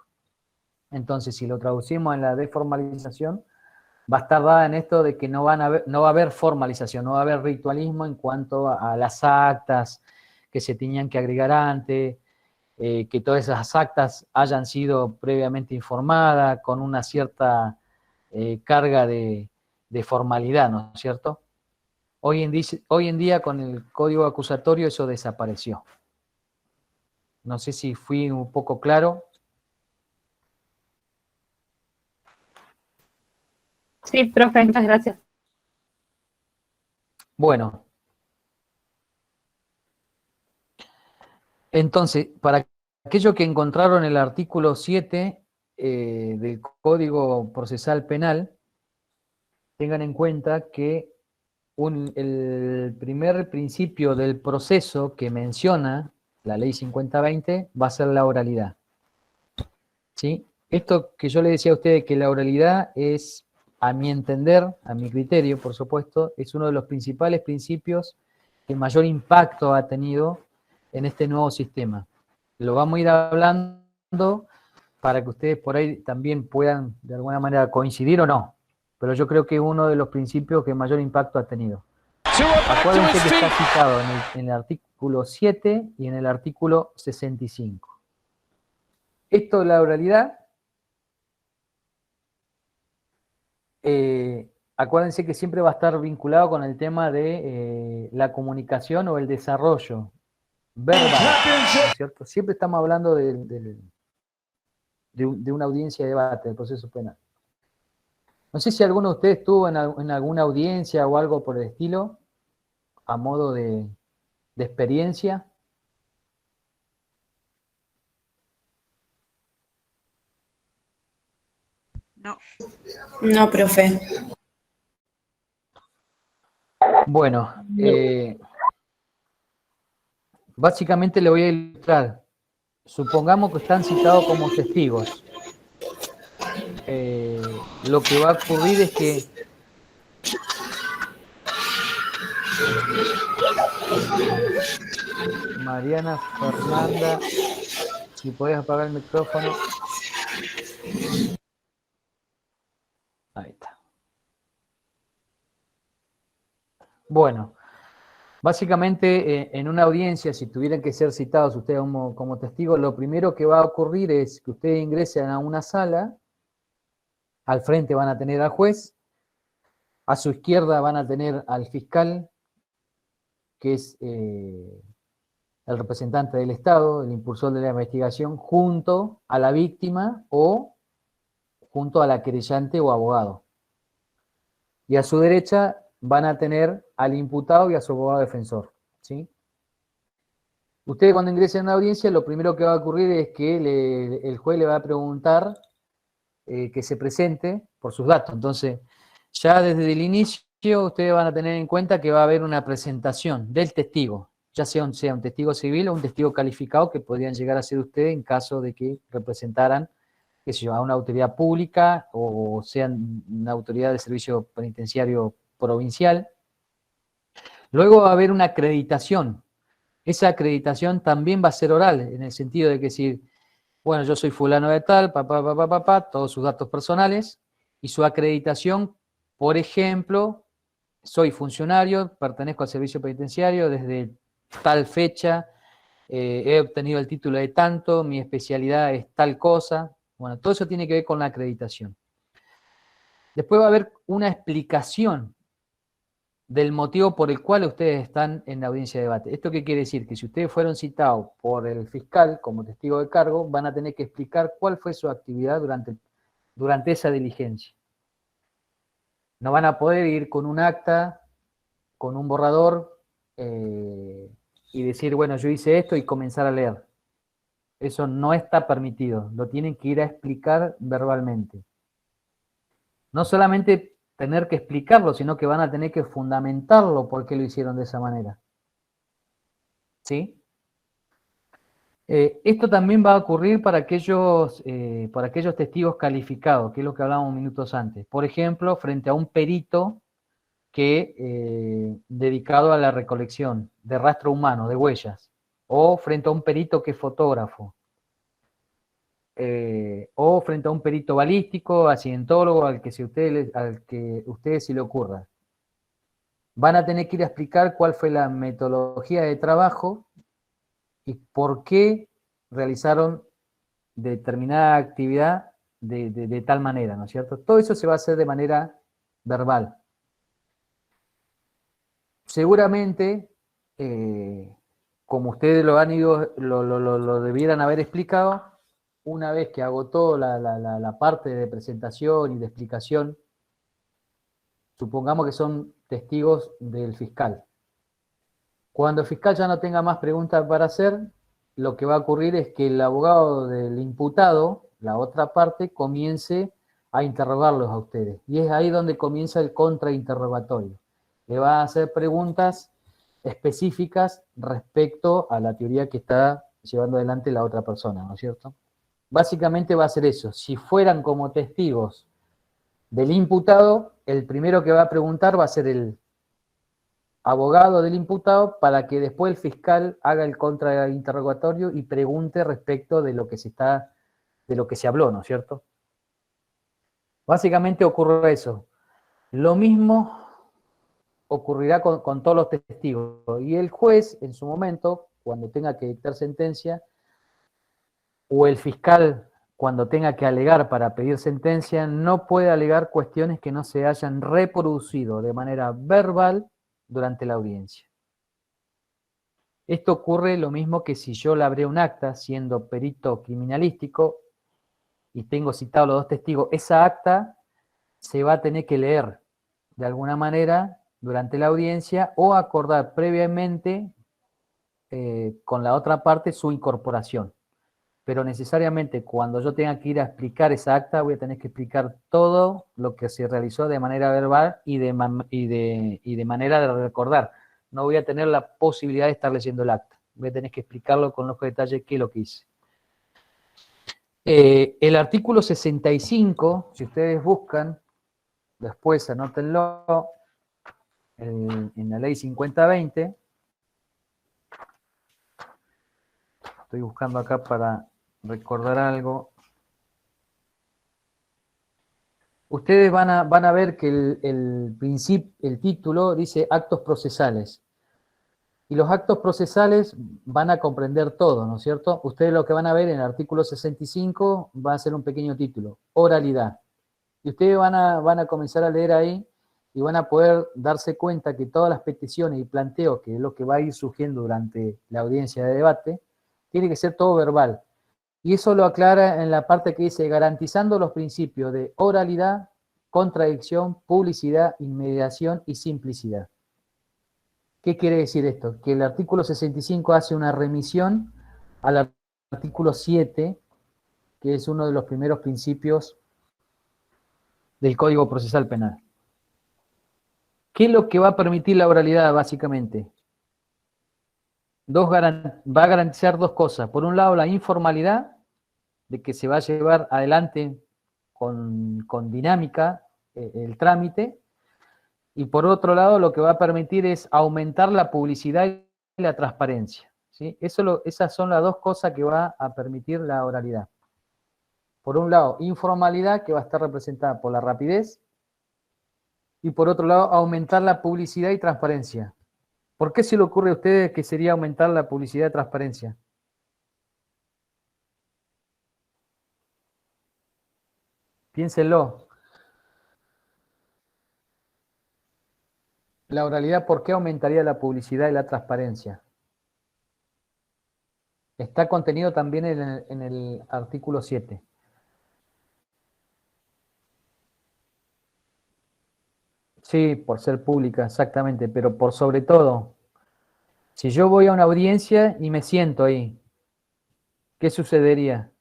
Entonces, si lo traducimos en la desformalización, va a estar dada en esto de que no va a haber formalización, no va a haber ritualismo en cuanto a las actas que se tenían que agregar antes, que todas esas actas hayan sido previamente informadas con una cierta carga de formalidad, ¿no es cierto? Hoy en día con el código acusatorio eso desapareció. No sé si fui un poco claro. Sí, profe, muchas gracias. Bueno. Entonces, para aquellos que encontraron el artículo 7 del Código Procesal Penal, tengan en cuenta que el primer principio del proceso que menciona la Ley 5020 va a ser la oralidad. ¿Sí? Esto que yo le decía a ustedes que la oralidad es, a mi entender, a mi criterio, por supuesto, es uno de los principales principios que mayor impacto ha tenido en este nuevo sistema. Lo vamos a ir hablando para que ustedes por ahí también puedan de alguna manera coincidir o no, pero yo creo que es uno de los principios que mayor impacto ha tenido. Acuérdense que está citado en el artículo 7 y en el artículo 65. Esto de la oralidad, acuérdense que siempre va a estar vinculado con el tema de la comunicación o el desarrollo verbal, ¿no es cierto? Siempre estamos hablando de una audiencia de debate, del proceso penal. No sé si alguno de ustedes estuvo en alguna audiencia o algo por el estilo, a modo de experiencia. No. No, profe. Bueno, básicamente le voy a ilustrar. Supongamos que están citados como testigos. Lo que va a ocurrir es que Mariana Fernanda, si podés apagar el micrófono. Ahí está. Bueno, básicamente en una audiencia, si tuvieran que ser citados ustedes como testigos, lo primero que va a ocurrir es que ustedes ingresen a una sala, al frente van a tener al juez, a su izquierda van a tener al fiscal, que es el representante del Estado, el impulsor de la investigación, junto a la víctima o junto a la querellante o abogado. Y a su derecha van a tener al imputado y a su abogado defensor, ¿sí? Ustedes cuando ingresen a una audiencia, lo primero que va a ocurrir es que el juez le va a preguntar que se presente por sus datos. Entonces, ya desde el inicio, ustedes van a tener en cuenta que va a haber una presentación del testigo, ya sea un testigo civil o un testigo calificado que podrían llegar a ser ustedes en caso de que representaran, qué sé yo, a una autoridad pública o sean una autoridad de servicio penitenciario provincial. Luego va a haber una acreditación. Esa acreditación también va a ser oral, en el sentido de que si, bueno, yo soy fulano de tal, todos sus datos personales, y su acreditación, por ejemplo, soy funcionario, pertenezco al servicio penitenciario desde tal fecha, he obtenido el título de tanto, mi especialidad es tal cosa, Bueno, todo eso tiene que ver con la acreditación. Después va a haber una explicación del motivo por el cual ustedes están en la audiencia de debate. ¿Esto qué quiere decir? Que si ustedes fueron citados por el fiscal como testigo de cargo, van a tener que explicar cuál fue su actividad durante esa diligencia. No van a poder ir con un acta, con un borrador, y decir, bueno, yo hice esto y comenzar a leer. Eso no está permitido, lo tienen que ir a explicar verbalmente. No solamente tener que explicarlo, sino que van a tener que fundamentarlo por qué lo hicieron de esa manera. ¿Sí? Esto también va a ocurrir para aquellos testigos calificados, que es lo que hablábamos minutos antes. Por ejemplo, frente a un perito dedicado a la recolección de rastro humano, de huellas, o frente a un perito que es fotógrafo, o frente a un perito balístico, accidentólogo, al que ustedes se le ocurra. Van a tener que ir a explicar cuál fue la metodología de trabajo y por qué realizaron determinada actividad de tal manera, ¿no es cierto? Todo eso se va a hacer de manera verbal. Seguramente, como ustedes lo debieran haber explicado, una vez que agotó la parte de presentación y de explicación, supongamos que son testigos del fiscal. Cuando el fiscal ya no tenga más preguntas para hacer, lo que va a ocurrir es que el abogado del imputado, la otra parte, comience a interrogarlos a ustedes. Y es ahí donde comienza el contrainterrogatorio. Le va a hacer preguntas específicas respecto a la teoría que está llevando adelante la otra persona, ¿no es cierto? Básicamente va a ser eso. Si fueran como testigos del imputado, el primero que va a preguntar va a ser el abogado del imputado para que después el fiscal haga el contrainterrogatorio y pregunte respecto de lo que se habló, ¿no es cierto? Básicamente ocurre eso. Lo mismo ocurrirá con todos los testigos. Y el juez, en su momento, cuando tenga que dictar sentencia, o el fiscal, cuando tenga que alegar para pedir sentencia, no puede alegar cuestiones que no se hayan reproducido de manera verbal durante la audiencia. Esto ocurre lo mismo que si yo labré un acta siendo perito criminalístico y tengo citados los dos testigos, esa acta se va a tener que leer de alguna manera durante la audiencia o acordar previamente con la otra parte su incorporación. Pero necesariamente cuando yo tenga que ir a explicar esa acta, voy a tener que explicar todo lo que se realizó de manera verbal y de manera de recordar. No voy a tener la posibilidad de estar leyendo el acta. Voy a tener que explicarlo con los detalles qué es lo que hice. El artículo 65, si ustedes buscan, después anótenlo, en la ley 5020, estoy buscando acá para recordar algo. Ustedes van a ver que el título dice actos procesales. Y los actos procesales van a comprender todo, ¿no es cierto? Ustedes lo que van a ver en el artículo 65 va a ser un pequeño título, oralidad. Y ustedes van a comenzar a leer ahí y van a poder darse cuenta que todas las peticiones y planteos, que es lo que va a ir surgiendo durante la audiencia de debate, tiene que ser todo verbal. Y eso lo aclara en la parte que dice garantizando los principios de oralidad, contradicción, publicidad, inmediación y simplicidad. ¿Qué quiere decir esto? Que el artículo 65 hace una remisión al artículo 7, que es uno de los primeros principios del Código Procesal Penal. ¿Qué es lo que va a permitir la oralidad, básicamente? Va a garantizar dos cosas. Por un lado, la informalidad, de que se va a llevar adelante con dinámica el trámite, y por otro lado lo que va a permitir es aumentar la publicidad y la transparencia, ¿sí? Esas son las dos cosas que va a permitir la oralidad. Por un lado, informalidad, que va a estar representada por la rapidez, y por otro lado, aumentar la publicidad y transparencia. ¿Por qué se le ocurre a ustedes que sería aumentar la publicidad y transparencia? Piénsenlo. La oralidad, ¿por qué aumentaría la publicidad y la transparencia? Está contenido también en el artículo 7. Sí, por ser pública, exactamente, pero por sobre todo, si yo voy a una audiencia y me siento ahí, ¿qué sucedería?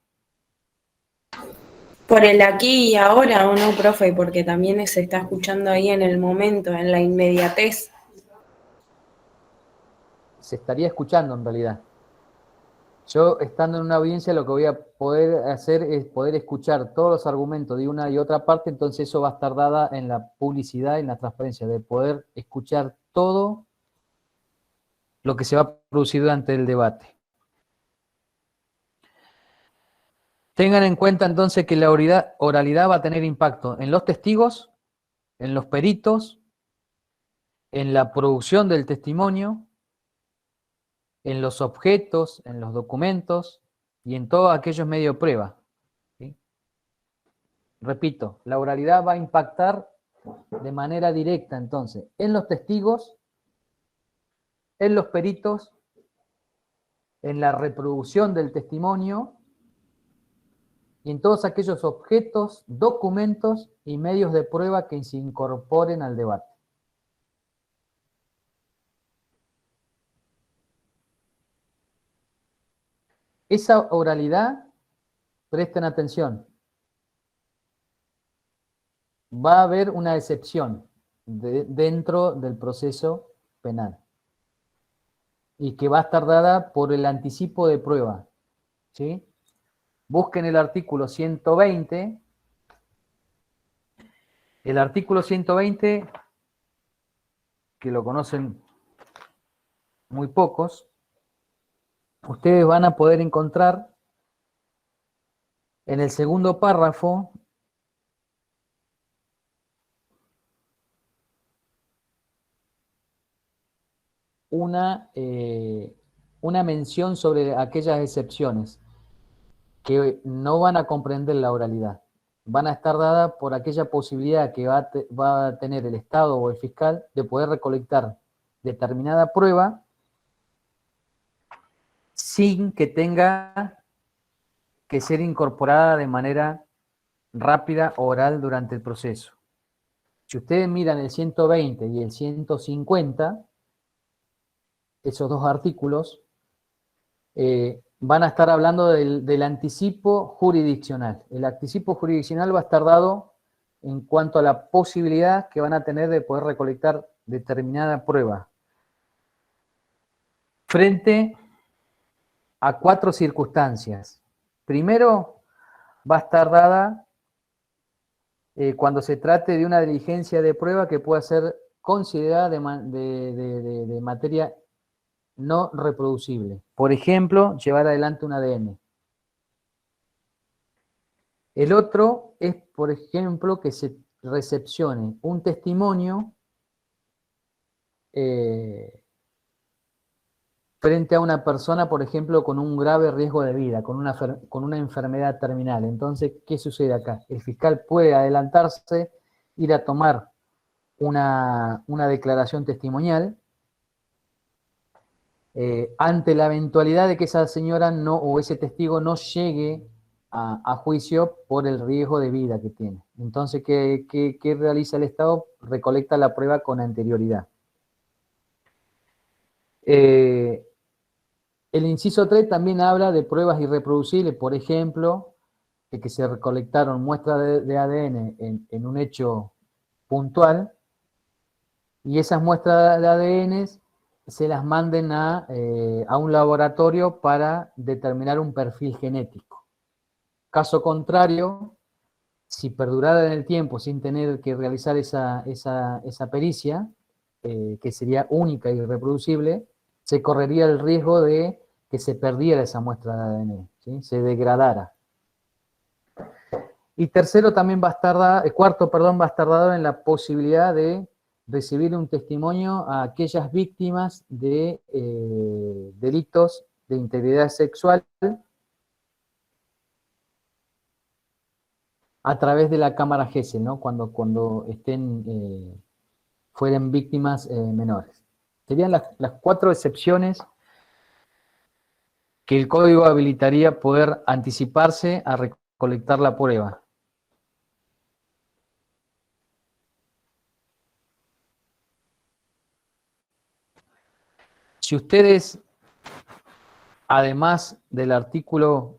Por el aquí y ahora, ¿o no, profe? Porque también se está escuchando ahí en el momento, en la inmediatez. Se estaría escuchando en realidad. Yo, estando en una audiencia, lo que voy a poder hacer es poder escuchar todos los argumentos de una y otra parte, entonces eso va a estar dada en la publicidad y en la transparencia, de poder escuchar todo lo que se va a producir durante el debate. Tengan en cuenta entonces que la oralidad va a tener impacto en los testigos, en los peritos, en la producción del testimonio, en los objetos, en los documentos y en todos aquellos medios de prueba. ¿Sí? Repito, la oralidad va a impactar de manera directa entonces en los testigos, en los peritos, en la reproducción del testimonio y en todos aquellos objetos, documentos y medios de prueba que se incorporen al debate. Esa oralidad, presten atención, va a haber una excepción dentro del proceso penal y que va a estar dada por el anticipo de prueba. ¿Sí? Busquen el artículo 120. El artículo 120, que lo conocen muy pocos, ustedes van a poder encontrar en el segundo párrafo una mención sobre aquellas excepciones que no van a comprender la oralidad. Van a estar dadas por aquella posibilidad que va a tener el Estado o el fiscal de poder recolectar determinada prueba sin que tenga que ser incorporada de manera rápida o oral durante el proceso. Si ustedes miran el 120 y el 150, esos dos artículos, van a estar hablando del anticipo jurisdiccional. El anticipo jurisdiccional va a estar dado en cuanto a la posibilidad que van a tener de poder recolectar determinada prueba frente a 4 circunstancias. Primero, va a estar dada cuando se trate de una diligencia de prueba que pueda ser considerada de materia no reproducible. Por ejemplo, llevar adelante un ADN. El otro es, por ejemplo, que se recepcione un testimonio frente a una persona, por ejemplo, con un grave riesgo de vida, con una enfermedad terminal. Entonces, ¿qué sucede acá? El fiscal puede adelantarse, ir a tomar una declaración testimonial ante la eventualidad de que esa señora o ese testigo no llegue a juicio por el riesgo de vida que tiene. Entonces, ¿qué realiza el Estado? Recolecta la prueba con anterioridad. El inciso 3 también habla de pruebas irreproducibles, por ejemplo, que se recolectaron muestras de ADN en un hecho puntual, y esas muestras de ADN se las manden a un laboratorio para determinar un perfil genético. Caso contrario, si perdurara en el tiempo sin tener que realizar esa pericia, que sería única y irreproducible, se correría el riesgo de que se perdiera esa muestra de ADN, ¿sí? Se degradara. Y tercero también va a estar cuarto, perdón, va a estar dado en la posibilidad de recibir un testimonio a aquellas víctimas de delitos de integridad sexual a través de la cámara Gesell, ¿no? Cuando fueren víctimas menores. Serían las 4 excepciones que el código habilitaría poder anticiparse a recolectar la prueba. Si ustedes, además del artículo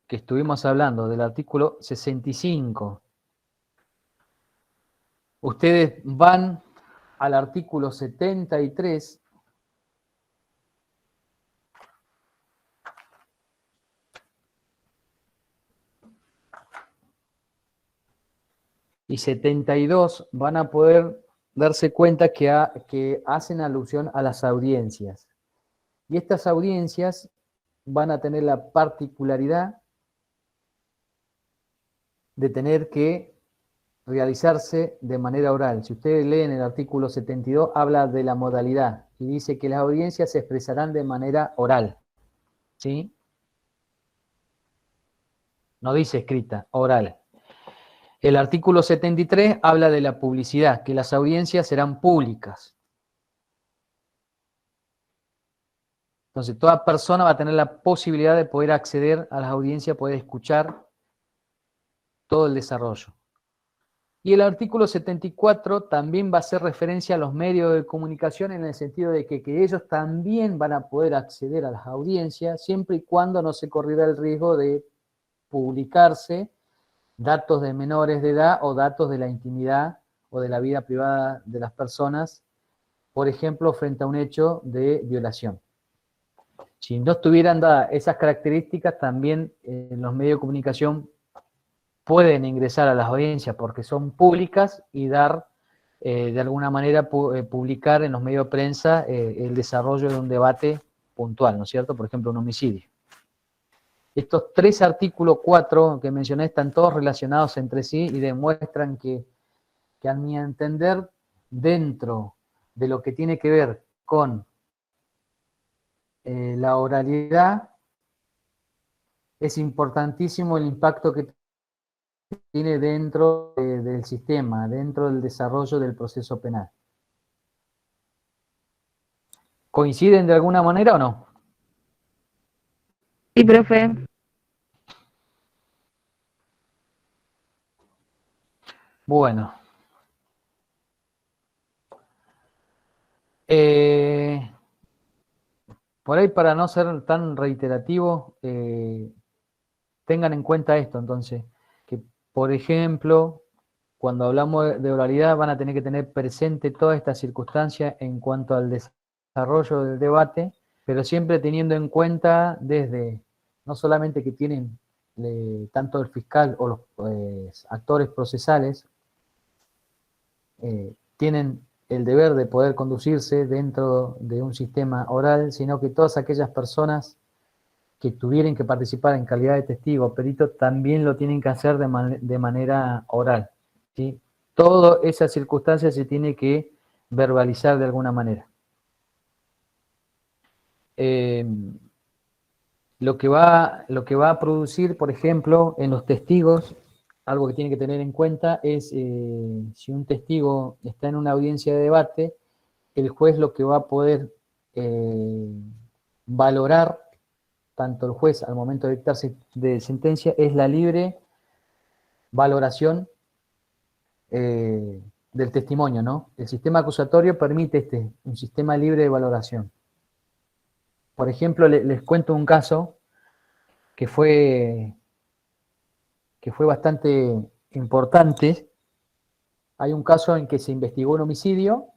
que estuvimos hablando, del artículo 65, ustedes van al artículo 73, y 72, van a poder darse cuenta que hacen alusión a las audiencias. Y estas audiencias van a tener la particularidad de tener que realizarse de manera oral. Si ustedes leen el artículo 72, habla de la modalidad y dice que las audiencias se expresarán de manera oral. ¿Sí? No dice escrita, oral. El artículo 73 habla de la publicidad, que las audiencias serán públicas. Entonces, toda persona va a tener la posibilidad de poder acceder a las audiencias, poder escuchar todo el desarrollo. Y el artículo 74 también va a hacer referencia a los medios de comunicación en el sentido de que ellos también van a poder acceder a las audiencias siempre y cuando no se corriera el riesgo de publicarse datos de menores de edad o datos de la intimidad o de la vida privada de las personas, por ejemplo, frente a un hecho de violación. Si no estuvieran dadas esas características, también los medios de comunicación pueden ingresar a las audiencias porque son públicas y dar, de alguna manera, publicar en los medios de prensa el desarrollo de un debate puntual, ¿no es cierto? Por ejemplo, un homicidio. Estos 3 artículos 4 que mencioné están todos relacionados entre sí y demuestran que a mi entender, dentro de lo que tiene que ver con la oralidad, es importantísimo el impacto que tiene dentro del sistema, dentro del desarrollo del proceso penal. ¿Coinciden de alguna manera o no? Sí, profe. Bueno. Por ahí, para no ser tan reiterativo, tengan en cuenta esto, entonces, que, por ejemplo, cuando hablamos de oralidad van a tener que tener presente todas estas circunstancias en cuanto al desarrollo del debate, pero siempre teniendo en cuenta desde, no solamente que tienen tanto el fiscal o los actores procesales, tienen el deber de poder conducirse dentro de un sistema oral, sino que todas aquellas personas que tuvieran que participar en calidad de testigo o perito también lo tienen que hacer de manera oral, ¿sí? Toda esa circunstancia se tiene que verbalizar de alguna manera. Lo que va a producir, por ejemplo, en los testigos, algo que tiene que tener en cuenta es si un testigo está en una audiencia de debate, el juez lo que va a poder valorar, tanto el juez al momento de dictar de sentencia, es la libre valoración del testimonio, ¿no? El sistema acusatorio permite un sistema libre de valoración. Por ejemplo, les cuento un caso que fue bastante importante. Hay un caso en que se investigó un homicidio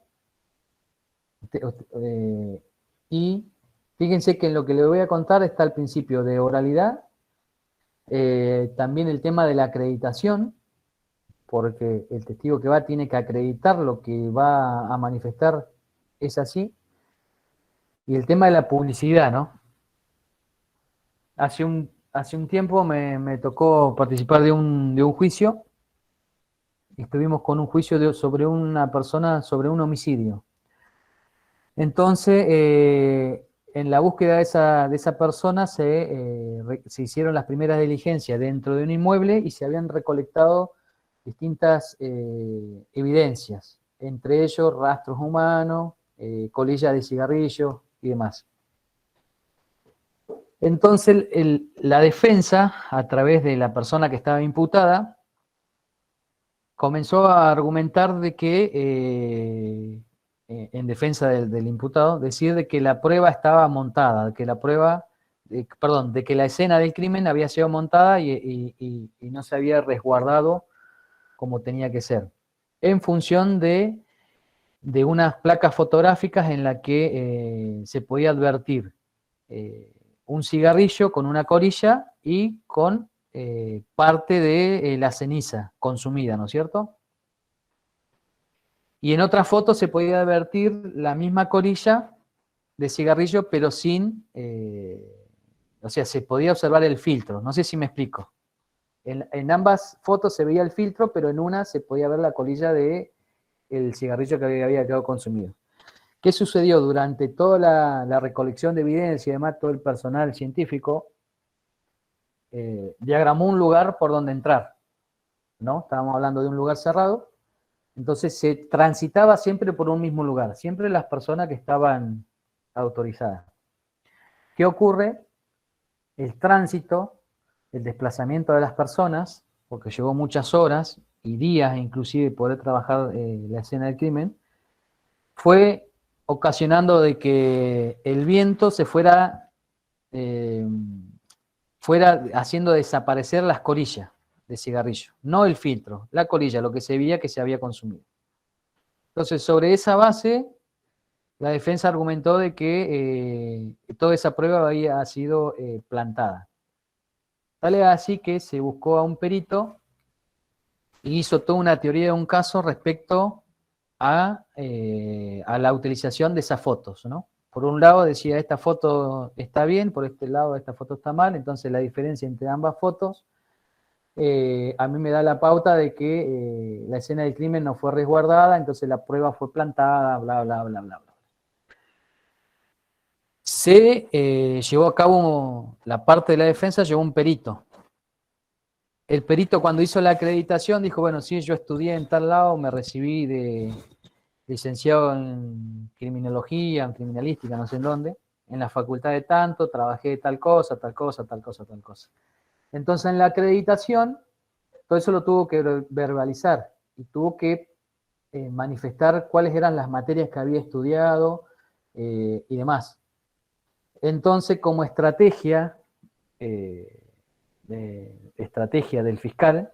y fíjense que en lo que les voy a contar está el principio de oralidad, también el tema de la acreditación, porque el testigo que va tiene que acreditar lo que va a manifestar es así, y el tema de la publicidad, ¿no? Hace un tiempo me tocó participar de un juicio. Estuvimos con un juicio sobre una persona, sobre un homicidio. Entonces, en la búsqueda de esa persona se hicieron las primeras diligencias dentro de un inmueble y se habían recolectado distintas evidencias, entre ellos rastros humanos, colillas de cigarrillos y demás. Entonces, la defensa, a través de la persona que estaba imputada, comenzó a argumentar de que, en defensa del imputado, decir de que la prueba estaba montada, que la prueba, de que la escena del crimen había sido montada y no se había resguardado como tenía que ser, en función de unas placas fotográficas en las que se podía advertir un cigarrillo con una colilla y con parte de la ceniza consumida, ¿no es cierto? Y en otra foto se podía advertir la misma colilla de cigarrillo, pero sin, o sea, se podía observar el filtro. No sé si me explico. En ambas fotos se veía el filtro, pero en una se podía ver la colilla de el cigarrillo que había quedado consumido. ¿Qué sucedió? Durante toda la recolección de evidencia y demás, todo el personal científico diagramó un lugar por donde entrar, ¿no? Estábamos hablando de un lugar cerrado, entonces se transitaba siempre por un mismo lugar, siempre las personas que estaban autorizadas. ¿Qué ocurre? El tránsito, el desplazamiento de las personas, porque llevó muchas horas y días inclusive poder trabajar la escena del crimen, fue ocasionando de que el viento se fuera haciendo desaparecer las colillas de cigarrillo, no el filtro, la colilla, lo que se veía que se había consumido. Entonces, sobre esa base, la defensa argumentó de que toda esa prueba había sido plantada. Tal es así que se buscó a un perito y hizo toda una teoría de un caso respecto a la utilización de esas fotos, ¿no? Por un lado decía, esta foto está bien, por este lado esta foto está mal, entonces la diferencia entre ambas fotos a mí me da la pauta de que la escena del crimen no fue resguardada, entonces la prueba fue plantada, bla, bla, bla, bla, bla. Se llevó a cabo, la parte de la defensa llevó un perito. El perito cuando hizo la acreditación dijo, bueno, sí, yo estudié en tal lado, me recibí de licenciado en criminología, en criminalística, no sé en dónde, en la facultad de tanto, trabajé tal cosa, tal cosa, tal cosa, tal cosa. Entonces en la acreditación, todo eso lo tuvo que verbalizar y tuvo que manifestar cuáles eran las materias que había estudiado y demás. Entonces, como estrategia del fiscal,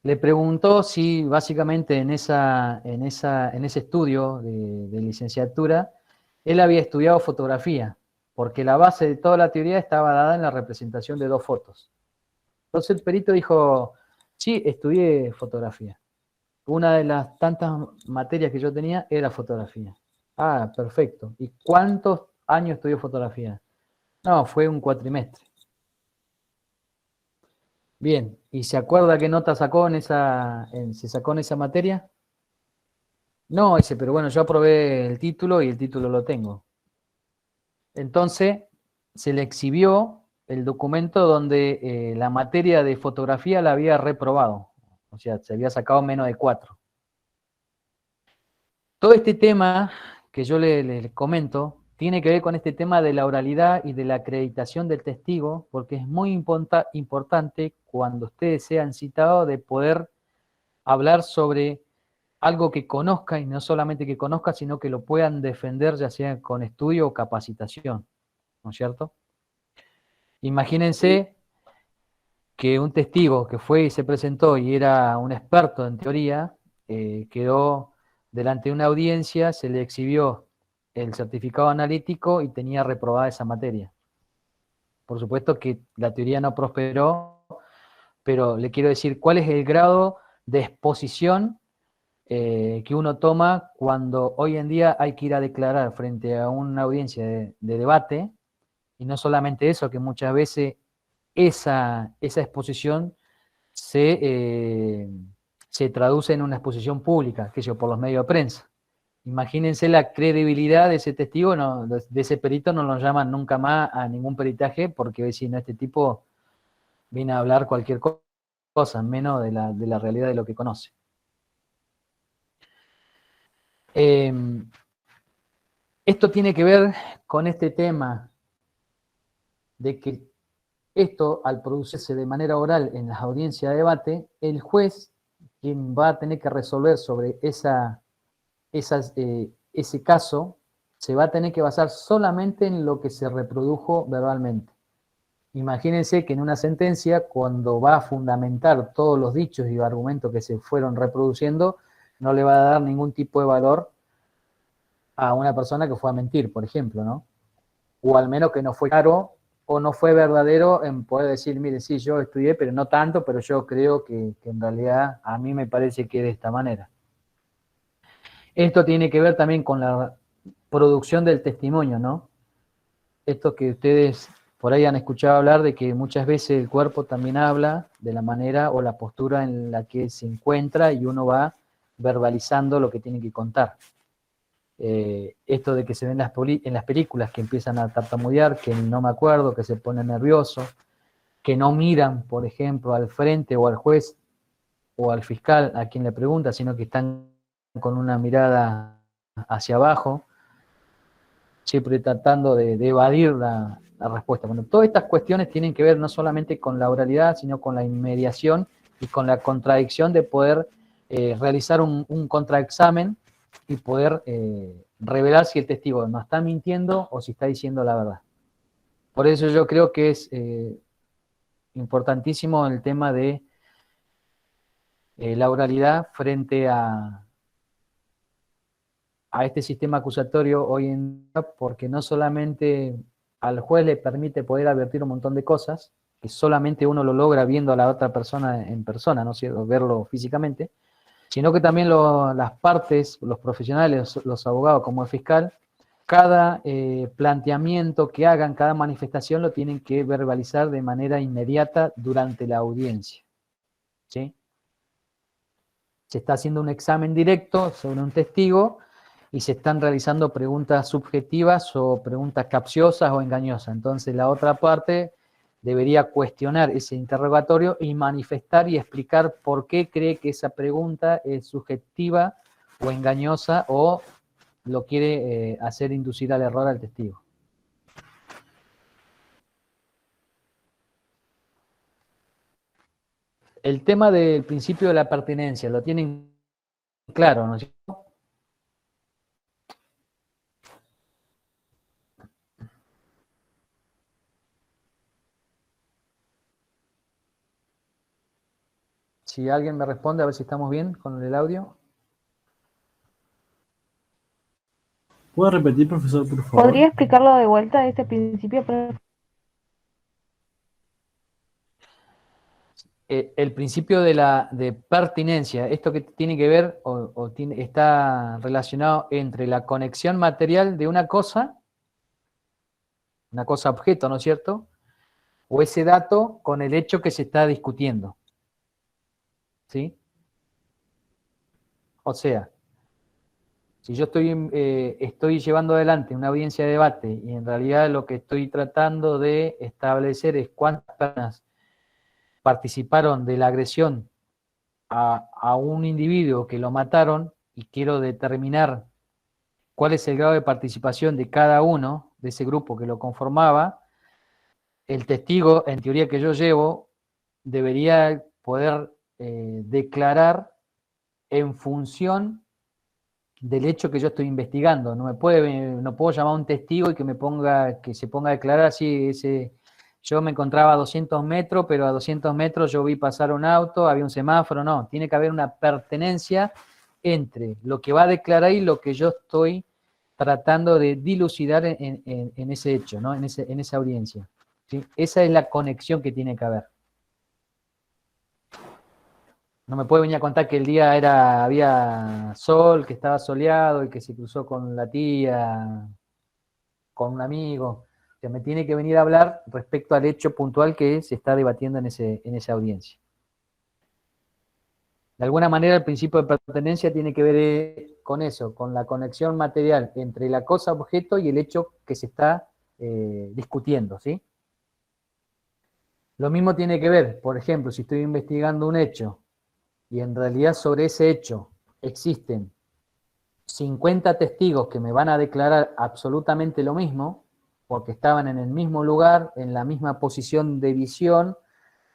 le preguntó si básicamente en ese estudio de licenciatura, él había estudiado fotografía, porque la base de toda la teoría estaba dada en la representación de dos fotos. Entonces el perito dijo, sí, estudié fotografía. Una de las tantas materias que yo tenía era fotografía. Ah, perfecto. ¿Y cuántos años estudió fotografía? No, fue un cuatrimestre. Bien, ¿y se acuerda qué nota sacó se sacó en esa materia? No, dice, pero bueno, yo aprobé el título y el título lo tengo. Entonces, se le exhibió el documento donde la materia de fotografía la había reprobado. O sea, se había sacado menos de 4. Todo este tema que yo le comento tiene que ver con este tema de la oralidad y de la acreditación del testigo, porque es muy importante cuando ustedes sean citados de poder hablar sobre algo que conozca, y no solamente que conozca, sino que lo puedan defender ya sea con estudio o capacitación, ¿no es cierto? Imagínense que un testigo que fue y se presentó y era un experto en teoría, quedó delante de una audiencia, se le exhibió el certificado analítico y tenía reprobada esa materia. Por supuesto que la teoría no prosperó, pero le quiero decir cuál es el grado de exposición que uno toma cuando hoy en día hay que ir a declarar frente a una audiencia de debate, y no solamente eso, que muchas veces esa exposición se traduce en una exposición pública, que yo por los medios de prensa. imagínense la credibilidad de ese testigo, no, de ese perito no lo llaman nunca más a ningún peritaje, porque decir, no, este tipo viene a hablar cualquier cosa, menos de la realidad de lo que conoce. Esto tiene que ver con este tema de que esto, al producirse de manera oral en las audiencias de debate, el juez, quien va a tener que resolver sobre ese caso, se va a tener que basar solamente en lo que se reprodujo verbalmente. Imagínense que en una sentencia, cuando va a fundamentar todos los dichos y argumentos que se fueron reproduciendo, no le va a dar ningún tipo de valor a una persona que fue a mentir, por ejemplo, ¿no? O al menos que no fue claro o no fue verdadero en poder decir, mire, sí, yo estudié, pero no tanto, pero yo creo que en realidad a mí me parece que de esta manera. Esto tiene que ver también con la producción del testimonio, ¿no? Esto que ustedes por ahí han escuchado hablar de que muchas veces el cuerpo también habla de la manera o la postura en la que se encuentra y uno va verbalizando lo que tiene que contar. Esto de que se ven en las películas que empiezan a tartamudear, que no me acuerdo, que se pone nervioso, que no miran, por ejemplo, al frente o al juez o al fiscal a quien le pregunta, sino que están con una mirada hacia abajo, siempre tratando de evadir la respuesta. Bueno, todas estas cuestiones tienen que ver no solamente con la oralidad, sino con la inmediación y con la contradicción de poder realizar un contraexamen y poder revelar si el testigo no está mintiendo o si está diciendo la verdad. Por eso yo creo que es importantísimo el tema de la oralidad frente a este sistema acusatorio hoy en día, porque no solamente al juez le permite poder advertir un montón de cosas, que solamente uno lo logra viendo a la otra persona en persona, ¿no es cierto?, verlo físicamente, sino que también las partes, los profesionales, los abogados como el fiscal, cada planteamiento que hagan, cada manifestación lo tienen que verbalizar de manera inmediata durante la audiencia, ¿sí? Se está haciendo un examen directo sobre un testigo y se están realizando preguntas subjetivas o preguntas capciosas o engañosas. Entonces la otra parte debería cuestionar ese interrogatorio y manifestar y explicar por qué cree que esa pregunta es subjetiva o engañosa o lo quiere hacer inducir al error al testigo. El tema del principio de la pertinencia, ¿lo tienen claro, no es cierto? Si alguien me responde, a ver si estamos bien con el audio. ¿Puede repetir, profesor, por favor? ¿Podría explicarlo de vuelta, este principio? El principio de pertinencia, esto que tiene que ver está relacionado entre la conexión material de una cosa objeto, ¿no es cierto?, o ese dato con el hecho que se está discutiendo, ¿sí? O sea, si yo estoy llevando adelante una audiencia de debate y en realidad lo que estoy tratando de establecer es cuántas personas participaron de la agresión a un individuo que lo mataron y quiero determinar cuál es el grado de participación de cada uno de ese grupo que lo conformaba, el testigo, en teoría que yo llevo, debería poder declarar en función del hecho que yo estoy investigando. No puedo llamar a un testigo y que se ponga a declarar si yo me encontraba a 200 metros, pero a 200 metros yo vi pasar un auto, había un semáforo. No, tiene que haber una pertenencia entre lo que va a declarar y lo que yo estoy tratando de dilucidar en ese hecho, ¿no?, en esa audiencia, ¿sí? Esa es la conexión que tiene que haber. No me puede venir a contar que el día había sol, que estaba soleado y que se cruzó con la tía, con un amigo. O sea, me tiene que venir a hablar respecto al hecho puntual que se está debatiendo en esa audiencia. De alguna manera el principio de pertenencia tiene que ver con eso, con la conexión material entre la cosa objeto y el hecho que se está discutiendo, ¿sí? Lo mismo tiene que ver, por ejemplo, si estoy investigando un hecho y en realidad sobre ese hecho existen 50 testigos que me van a declarar absolutamente lo mismo, porque estaban en el mismo lugar, en la misma posición de visión,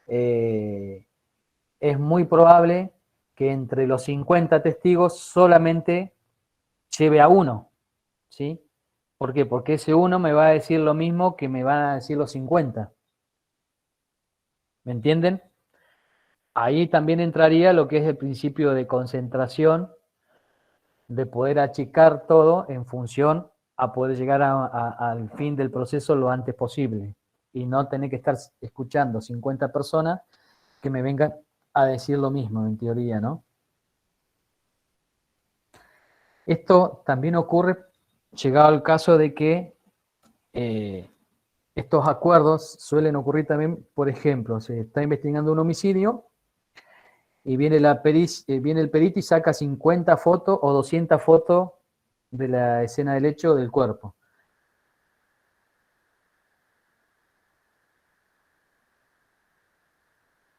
es muy probable que entre los 50 testigos solamente lleve a uno, ¿sí? ¿Por qué? Porque ese uno me va a decir lo mismo que me van a decir los 50. ¿Me entienden? Ahí también entraría lo que es el principio de concentración, de poder achicar todo en función a poder llegar al fin del proceso lo antes posible y no tener que estar escuchando 50 personas que me vengan a decir lo mismo, en teoría, ¿no? Esto también ocurre, llegado al caso de que estos acuerdos suelen ocurrir también, por ejemplo, se está investigando un homicidio y viene el perito y saca 50 fotos o 200 fotos de la escena del hecho del cuerpo.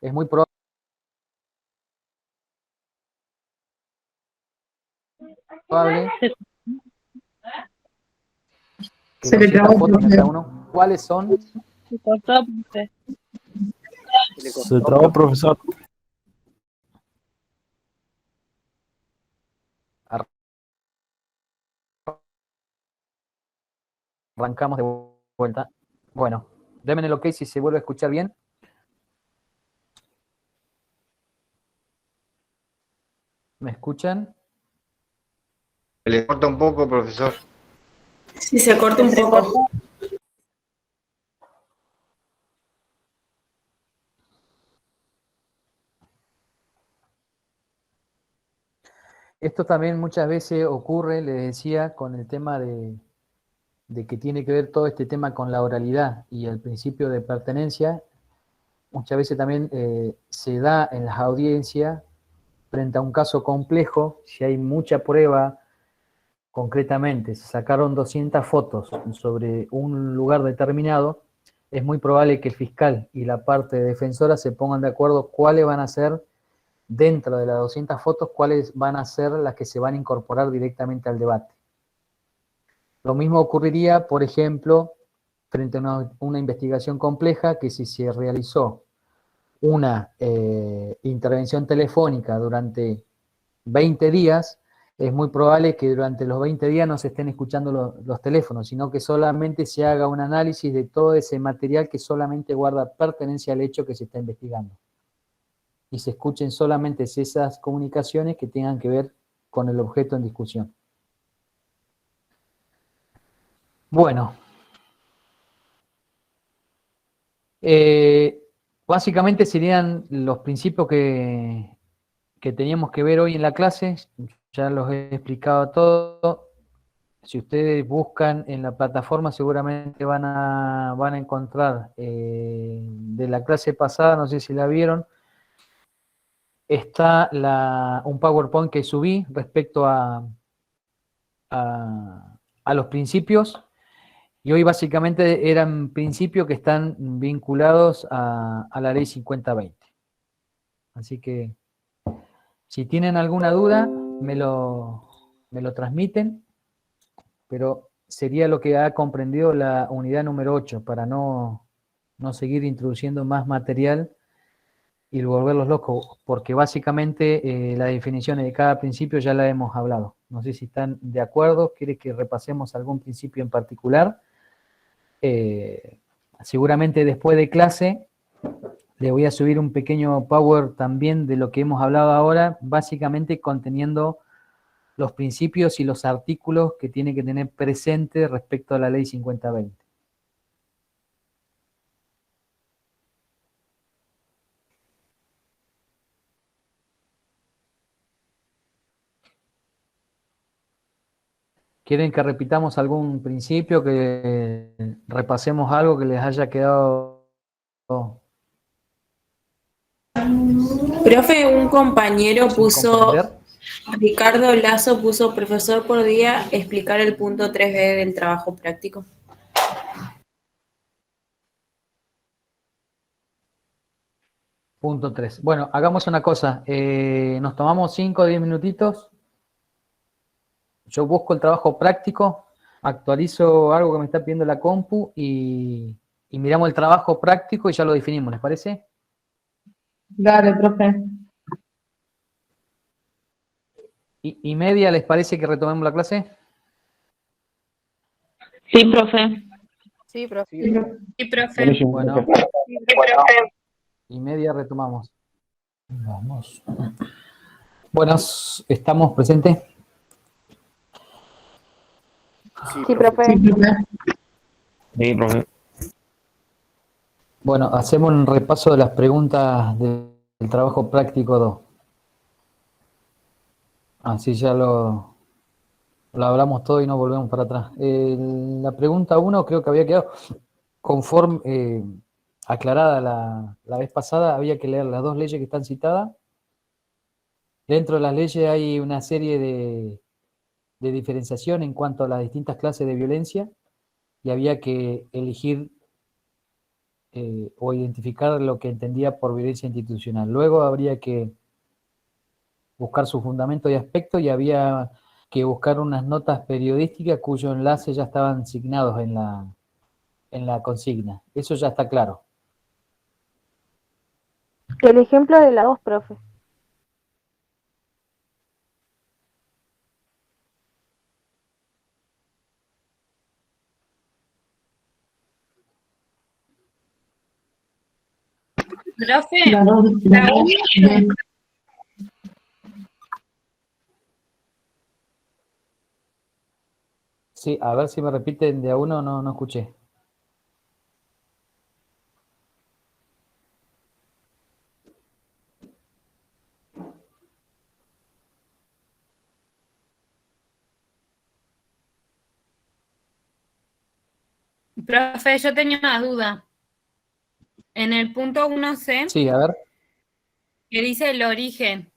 Es muy probable que Se le 200 trabó, fotos de profe. cada uno, ¿cuáles son? Se cortó, profe. Se trabó, profesor. Arrancamos de vuelta. Bueno, denme el ok si se vuelve a escuchar bien. ¿Me escuchan? Se le corta un poco, profesor. Sí, se corta un poco. Esto también muchas veces ocurre, les decía, con el tema de que tiene que ver todo este tema con la oralidad y el principio de pertenencia. Muchas veces también se da en las audiencias frente a un caso complejo, si hay mucha prueba, concretamente, se sacaron 200 fotos sobre un lugar determinado, es muy probable que el fiscal y la parte defensora se pongan de acuerdo cuáles van a ser, dentro de las 200 fotos, cuáles van a ser las que se van a incorporar directamente al debate. Lo mismo ocurriría, por ejemplo, frente a una investigación compleja, que si se realizó una intervención telefónica durante 20 días, es muy probable que durante los 20 días no se estén escuchando los teléfonos, sino que solamente se haga un análisis de todo ese material que solamente guarda pertenencia al hecho que se está investigando. Y se escuchen solamente esas comunicaciones que tengan que ver con el objeto en discusión. Bueno. Básicamente serían los principios que teníamos que ver hoy en la clase. Ya los he explicado todo. Si ustedes buscan en la plataforma seguramente van a encontrar de la clase pasada, no sé si la vieron, está un PowerPoint que subí respecto a los principios. Y hoy básicamente eran principios que están vinculados a la ley 5020. Así que si tienen alguna duda, me lo transmiten, pero sería lo que ha comprendido la unidad número 8, para no seguir introduciendo más material y volverlos locos, porque básicamente las definiciones de cada principio ya la hemos hablado. No sé si están de acuerdo, ¿quiere que repasemos algún principio en particular? Seguramente después de clase le voy a subir un pequeño power también de lo que hemos hablado ahora, básicamente conteniendo los principios y los artículos que tiene que tener presente respecto a la ley 5020. ¿Quieren que repitamos algún principio, que repasemos algo que les haya quedado? Profe, un compañero sin puso comprender? Ricardo Lazo puso profesor por día explicar el punto 3B del trabajo práctico. Punto 3. Bueno, hagamos una cosa. Nos tomamos 5 o 10 minutitos. Yo busco el trabajo práctico, actualizo algo que me está pidiendo la compu y miramos el trabajo práctico y ya lo definimos, ¿les parece? Dale, profe. ¿Y media les parece que retomemos la clase? Sí, profe. Sí, profe. Sí, profe. Buenísimo, Bueno, profe. y media retomamos. Vamos. Buenas, ¿estamos presentes? Sí, profe. Sí, profe. Bueno, hacemos un repaso de las preguntas del trabajo práctico 2. Así ya lo hablamos todo y no volvemos para atrás. La pregunta 1 creo que había quedado conforme, aclarada la vez pasada. Había que leer las 2 leyes que están citadas. Dentro de las leyes hay una serie de diferenciación en cuanto a las distintas clases de violencia y había que elegir o identificar lo que entendía por violencia institucional. Luego habría que buscar su fundamento y aspecto y había que buscar unas notas periodísticas cuyo enlace ya estaban asignados en la consigna. Eso ya está claro. El ejemplo de la 2, profe. Profe, La dos. Sí, a ver si me repiten de a uno, no escuché. profe, yo tenía una duda. En el punto 1C, Sí, a ver. que dice el origen.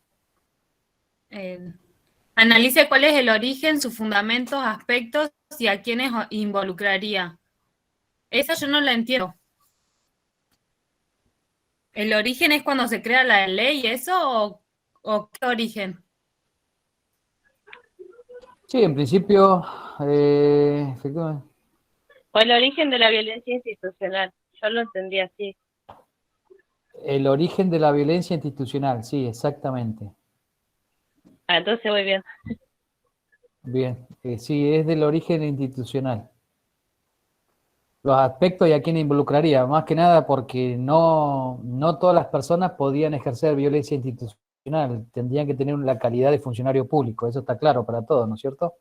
Analice cuál es el origen, sus fundamentos, aspectos y a quiénes involucraría. Esa yo no la entiendo. ¿El origen es cuando se crea la ley, eso o qué origen? Sí, en principio, efectivamente. O el origen de la violencia institucional. Yo lo entendí así. El origen de la violencia institucional, sí, exactamente. Ah, entonces voy bien. Bien, sí, es del origen institucional. Los aspectos y a quién involucraría, más que nada porque no todas las personas podían ejercer violencia institucional, tendrían que tener la calidad de funcionario público, eso está claro para todos, ¿no es cierto?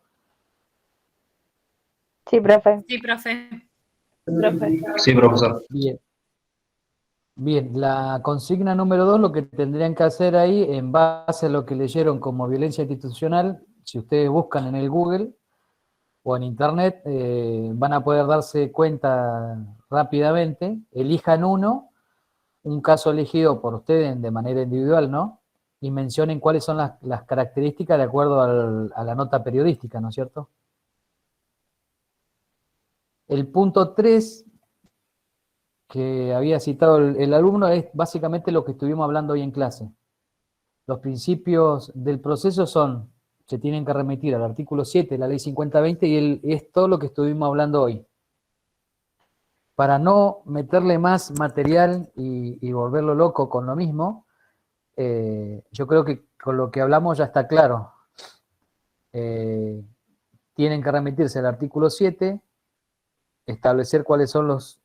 Sí, profe. Sí, profe. Profe. Sí, profesor. Bien. Bien, la consigna número 2, lo que tendrían que hacer ahí, en base a lo que leyeron como violencia institucional, si ustedes buscan en el Google o en Internet, van a poder darse cuenta rápidamente, elijan un caso elegido por ustedes de manera individual, ¿no? Y mencionen cuáles son las características de acuerdo a la nota periodística, ¿no es cierto? El punto 3 que había citado el alumno es básicamente lo que estuvimos hablando hoy en clase. Los principios del proceso se tienen que remitir al artículo 7 de la ley 5020 y es todo lo que estuvimos hablando hoy. Para no meterle más material y volverlo loco con lo mismo, yo creo que con lo que hablamos ya está claro. Tienen que remitirse al artículo 7, establecer cuáles son los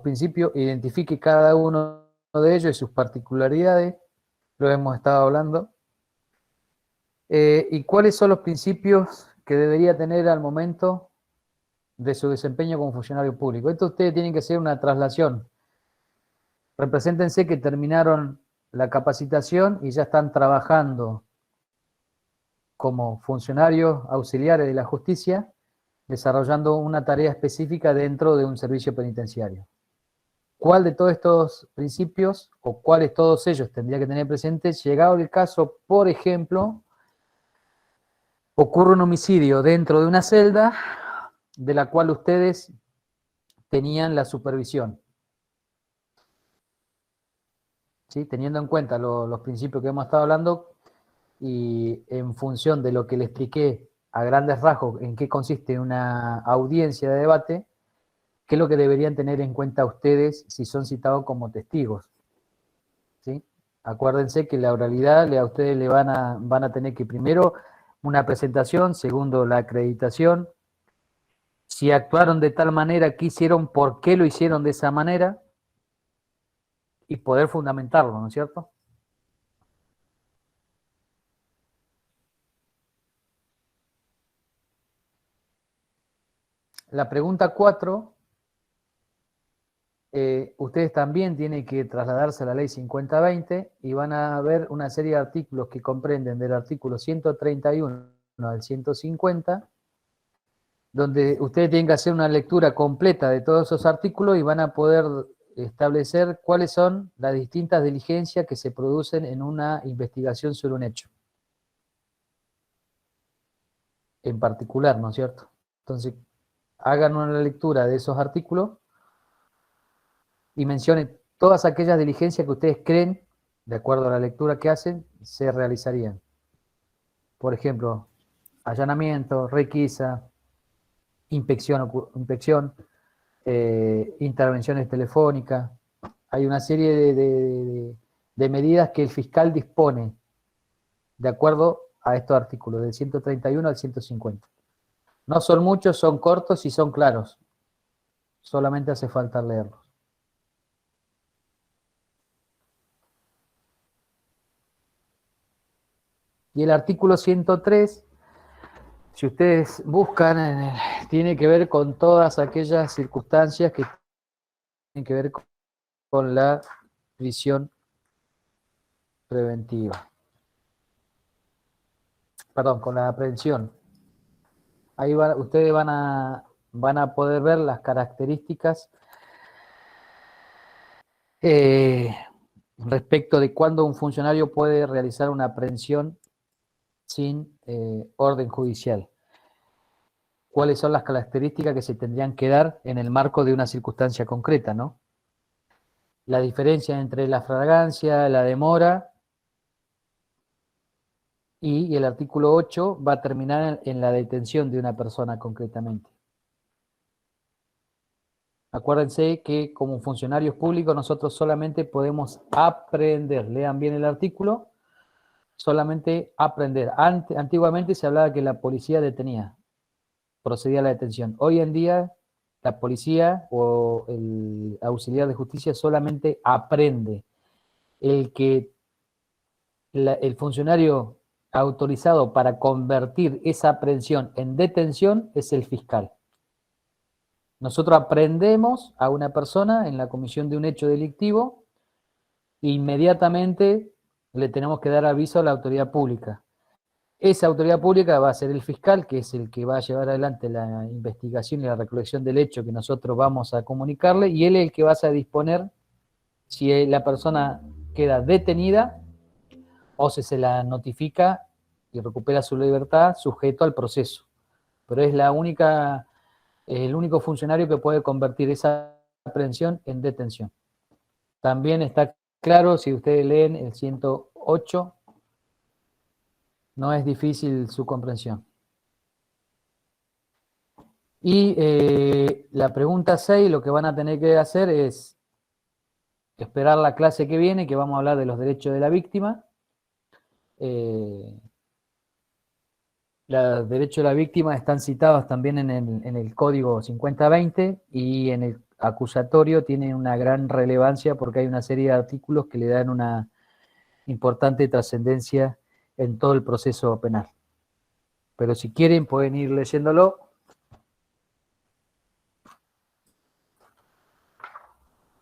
principios, identifique cada uno de ellos y sus particularidades, lo hemos estado hablando, y cuáles son los principios que debería tener al momento de su desempeño como funcionario público. Esto ustedes tienen que hacer una traslación. Represéntense que terminaron la capacitación y ya están trabajando como funcionarios auxiliares de la justicia, desarrollando una tarea específica dentro de un servicio penitenciario. ¿cuál de todos estos principios o cuáles todos ellos tendría que tener presentes? Llegado el caso, por ejemplo, ocurre un homicidio dentro de una celda de la cual ustedes tenían la supervisión. ¿Sí? Teniendo en cuenta los principios que hemos estado hablando y en función de lo que le expliqué a grandes rasgos en qué consiste una audiencia de debate, qué es lo que deberían tener en cuenta ustedes si son citados como testigos. ¿Sí? Acuérdense que la oralidad a ustedes le van a tener que primero una presentación, segundo la acreditación, si actuaron de tal manera, qué hicieron, por qué lo hicieron de esa manera, y poder fundamentarlo, ¿no es cierto? La pregunta 4, ustedes también tienen que trasladarse a la ley 5020 y van a ver una serie de artículos que comprenden del artículo 131 al 150, donde ustedes tienen que hacer una lectura completa de todos esos artículos y van a poder establecer cuáles son las distintas diligencias que se producen en una investigación sobre un hecho en particular, ¿no es cierto? Entonces, hagan una lectura de esos artículos y mencionen todas aquellas diligencias que ustedes creen, de acuerdo a la lectura que hacen, se realizarían. Por ejemplo, allanamiento, requisa, inspección, intervenciones telefónicas. Hay una serie de medidas que el fiscal dispone de acuerdo a estos artículos, del 131 al 150. No son muchos, son cortos y son claros. Solamente hace falta leerlos. Y el artículo 103, si ustedes buscan, tiene que ver con todas aquellas circunstancias que tienen que ver con la prisión preventiva. Perdón, con la aprehensión. Ahí ustedes van a poder ver las características respecto de cuándo un funcionario puede realizar una aprehensión sin orden judicial. ¿Cuáles son las características que se tendrían que dar en el marco de una circunstancia concreta, ¿no? La diferencia entre la flagrancia, la demora, y el artículo 8 va a terminar en la detención de una persona concretamente. Acuérdense que como funcionarios públicos nosotros solamente podemos aprender. Lean bien el artículo, solamente aprender. Antiguamente se hablaba que la policía detenía, procedía a la detención. Hoy en día la policía o el auxiliar de justicia solamente aprende. El funcionario autorizado para convertir esa aprehensión en detención es el fiscal. Nosotros aprendemos a una persona en la comisión de un hecho delictivo e inmediatamente le tenemos que dar aviso a la autoridad pública. Esa autoridad pública va a ser el fiscal, que es el que va a llevar adelante la investigación y la recolección del hecho que nosotros vamos a comunicarle, y él es el que va a disponer si la persona queda detenida o se la notifica y recupera su libertad sujeto al proceso. Pero es el único funcionario que puede convertir esa aprehensión en detención. También está claro, si ustedes leen el 108, no es difícil su comprensión. Y la pregunta 6, lo que van a tener que hacer es esperar la clase que viene, que vamos a hablar de los derechos de la víctima. Los derechos de la víctima están citados también en el Código 5020 y en el acusatorio tienen una gran relevancia porque hay una serie de artículos que le dan una importante trascendencia en todo el proceso penal. Pero si quieren pueden ir leyéndolo.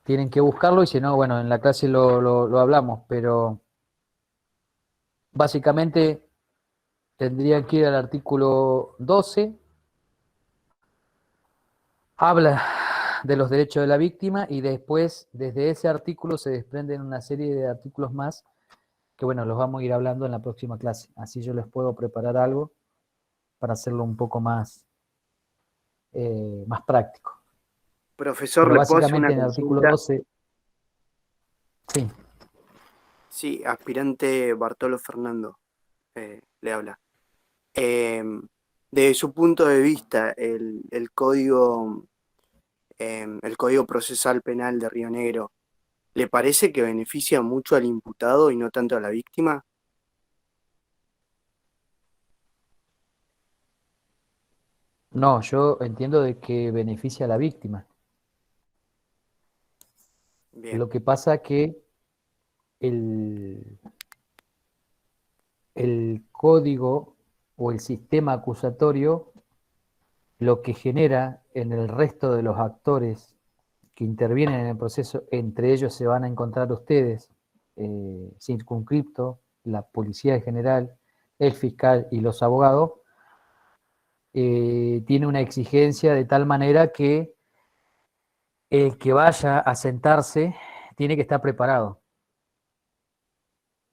Tienen que buscarlo y si no, bueno, en la clase lo hablamos, pero básicamente tendrían que ir al artículo 12. Habla de los derechos de la víctima, y después, desde ese artículo se desprenden una serie de artículos más que, bueno, los vamos a ir hablando en la próxima clase. Así yo les puedo preparar algo para hacerlo un poco más, más práctico. Profesor, Pero ¿le puedo hacer básicamente una en el artículo consulta? 12... Sí. Sí, aspirante Bartolo Fernando le habla. Desde su punto de vista, el código procesal penal de Río Negro, ¿le parece que beneficia mucho al imputado y no tanto a la víctima? No, yo entiendo de que beneficia a la víctima. Bien, Lo que pasa que el código o el sistema acusatorio lo que genera en el resto de los actores que intervienen en el proceso, entre ellos se van a encontrar ustedes, circunscripto, la policía en general, el fiscal y los abogados, tiene una exigencia de tal manera que el que vaya a sentarse tiene que estar preparado.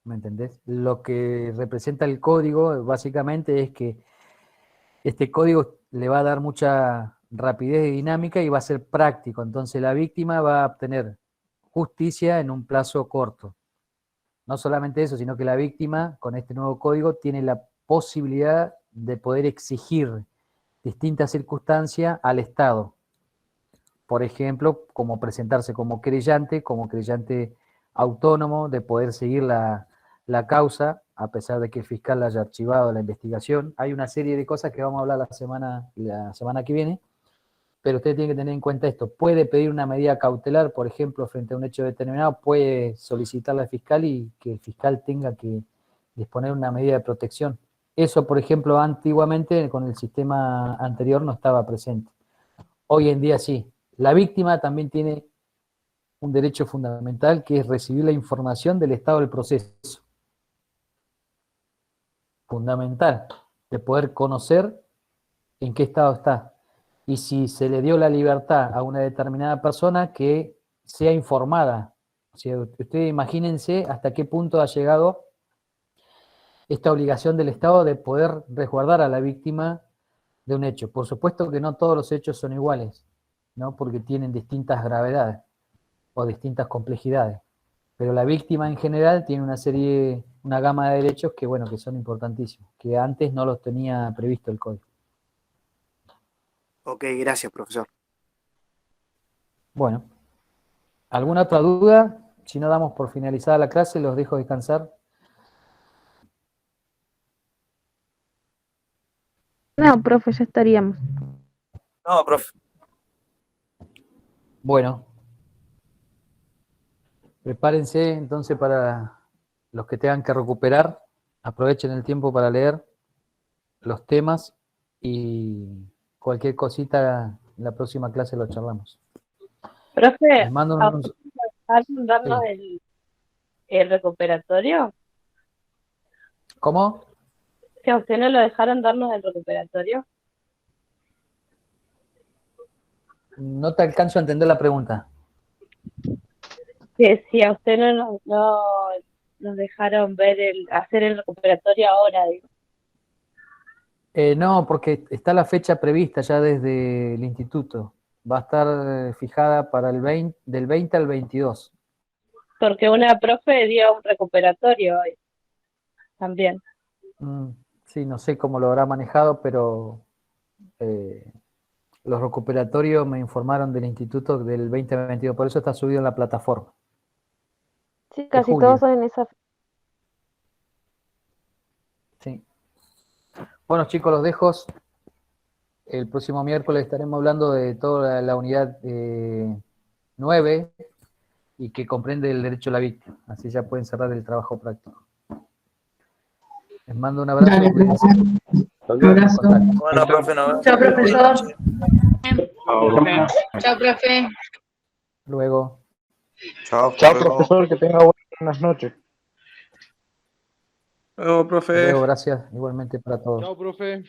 ¿Me entendés? Lo que representa el código básicamente es que este código le va a dar mucha rapidez y dinámica y va a ser práctico. Entonces la víctima va a obtener justicia en un plazo corto. No solamente eso, sino que la víctima con este nuevo código tiene la posibilidad de poder exigir distintas circunstancias al Estado. Por ejemplo, como presentarse como creyente autónomo, de poder seguir la causa, a pesar de que el fiscal haya archivado la investigación. Hay una serie de cosas que vamos a hablar la semana que viene, pero usted tiene que tener en cuenta esto. Puede pedir una medida cautelar, por ejemplo, frente a un hecho determinado, puede solicitarle al fiscal y que el fiscal tenga que disponer una medida de protección. Eso, por ejemplo, antiguamente con el sistema anterior no estaba presente. Hoy en día sí. La víctima también tiene un derecho fundamental, que es recibir la información del estado del proceso. Fundamental, de poder conocer en qué estado está. Y si se le dio la libertad a una determinada persona, que sea informada. O sea, ustedes imagínense hasta qué punto ha llegado esta obligación del Estado de poder resguardar a la víctima de un hecho. Por supuesto que no todos los hechos son iguales, ¿no? Porque tienen distintas gravedades o distintas complejidades. Pero la víctima en general tiene una gama de derechos que, bueno, que son importantísimos, que antes no los tenía previsto el código. ok, gracias, profesor. Bueno, ¿alguna otra duda? Si no, damos por finalizada la clase, los dejo descansar. No, profe, ya estaríamos. No, profe. Bueno, prepárense entonces para los que tengan que recuperar, aprovechen el tiempo para leer los temas y cualquier cosita en la próxima clase lo charlamos. Profe, Les mando ¿a un... usted dejaron darnos el recuperatorio? ¿Cómo? Si a usted no lo dejaron darnos el recuperatorio. No te alcanzo a entender la pregunta. Que si a usted no nos dejaron hacer el recuperatorio ahora, digo. No, porque está la fecha prevista ya desde el instituto. Va a estar fijada para del 20 al 22. Porque una profe dio un recuperatorio hoy también. Sí, no sé cómo lo habrá manejado, pero los recuperatorios me informaron del instituto del 20 al 22, por eso está subido en la plataforma. Sí, casi julio. todos son en esa. Sí. Bueno, chicos, los dejo. El próximo miércoles estaremos hablando de toda la unidad 9 y que comprende el derecho a la víctima. Así ya pueden cerrar el trabajo práctico. Les mando un abrazo. Un abrazo. Bueno, profe, no. Chao, profesor. Chao, profe. Luego. Chao, profesor, que tenga buenas noches. Luego, profe. Luego, gracias igualmente para todos. Chao, profe.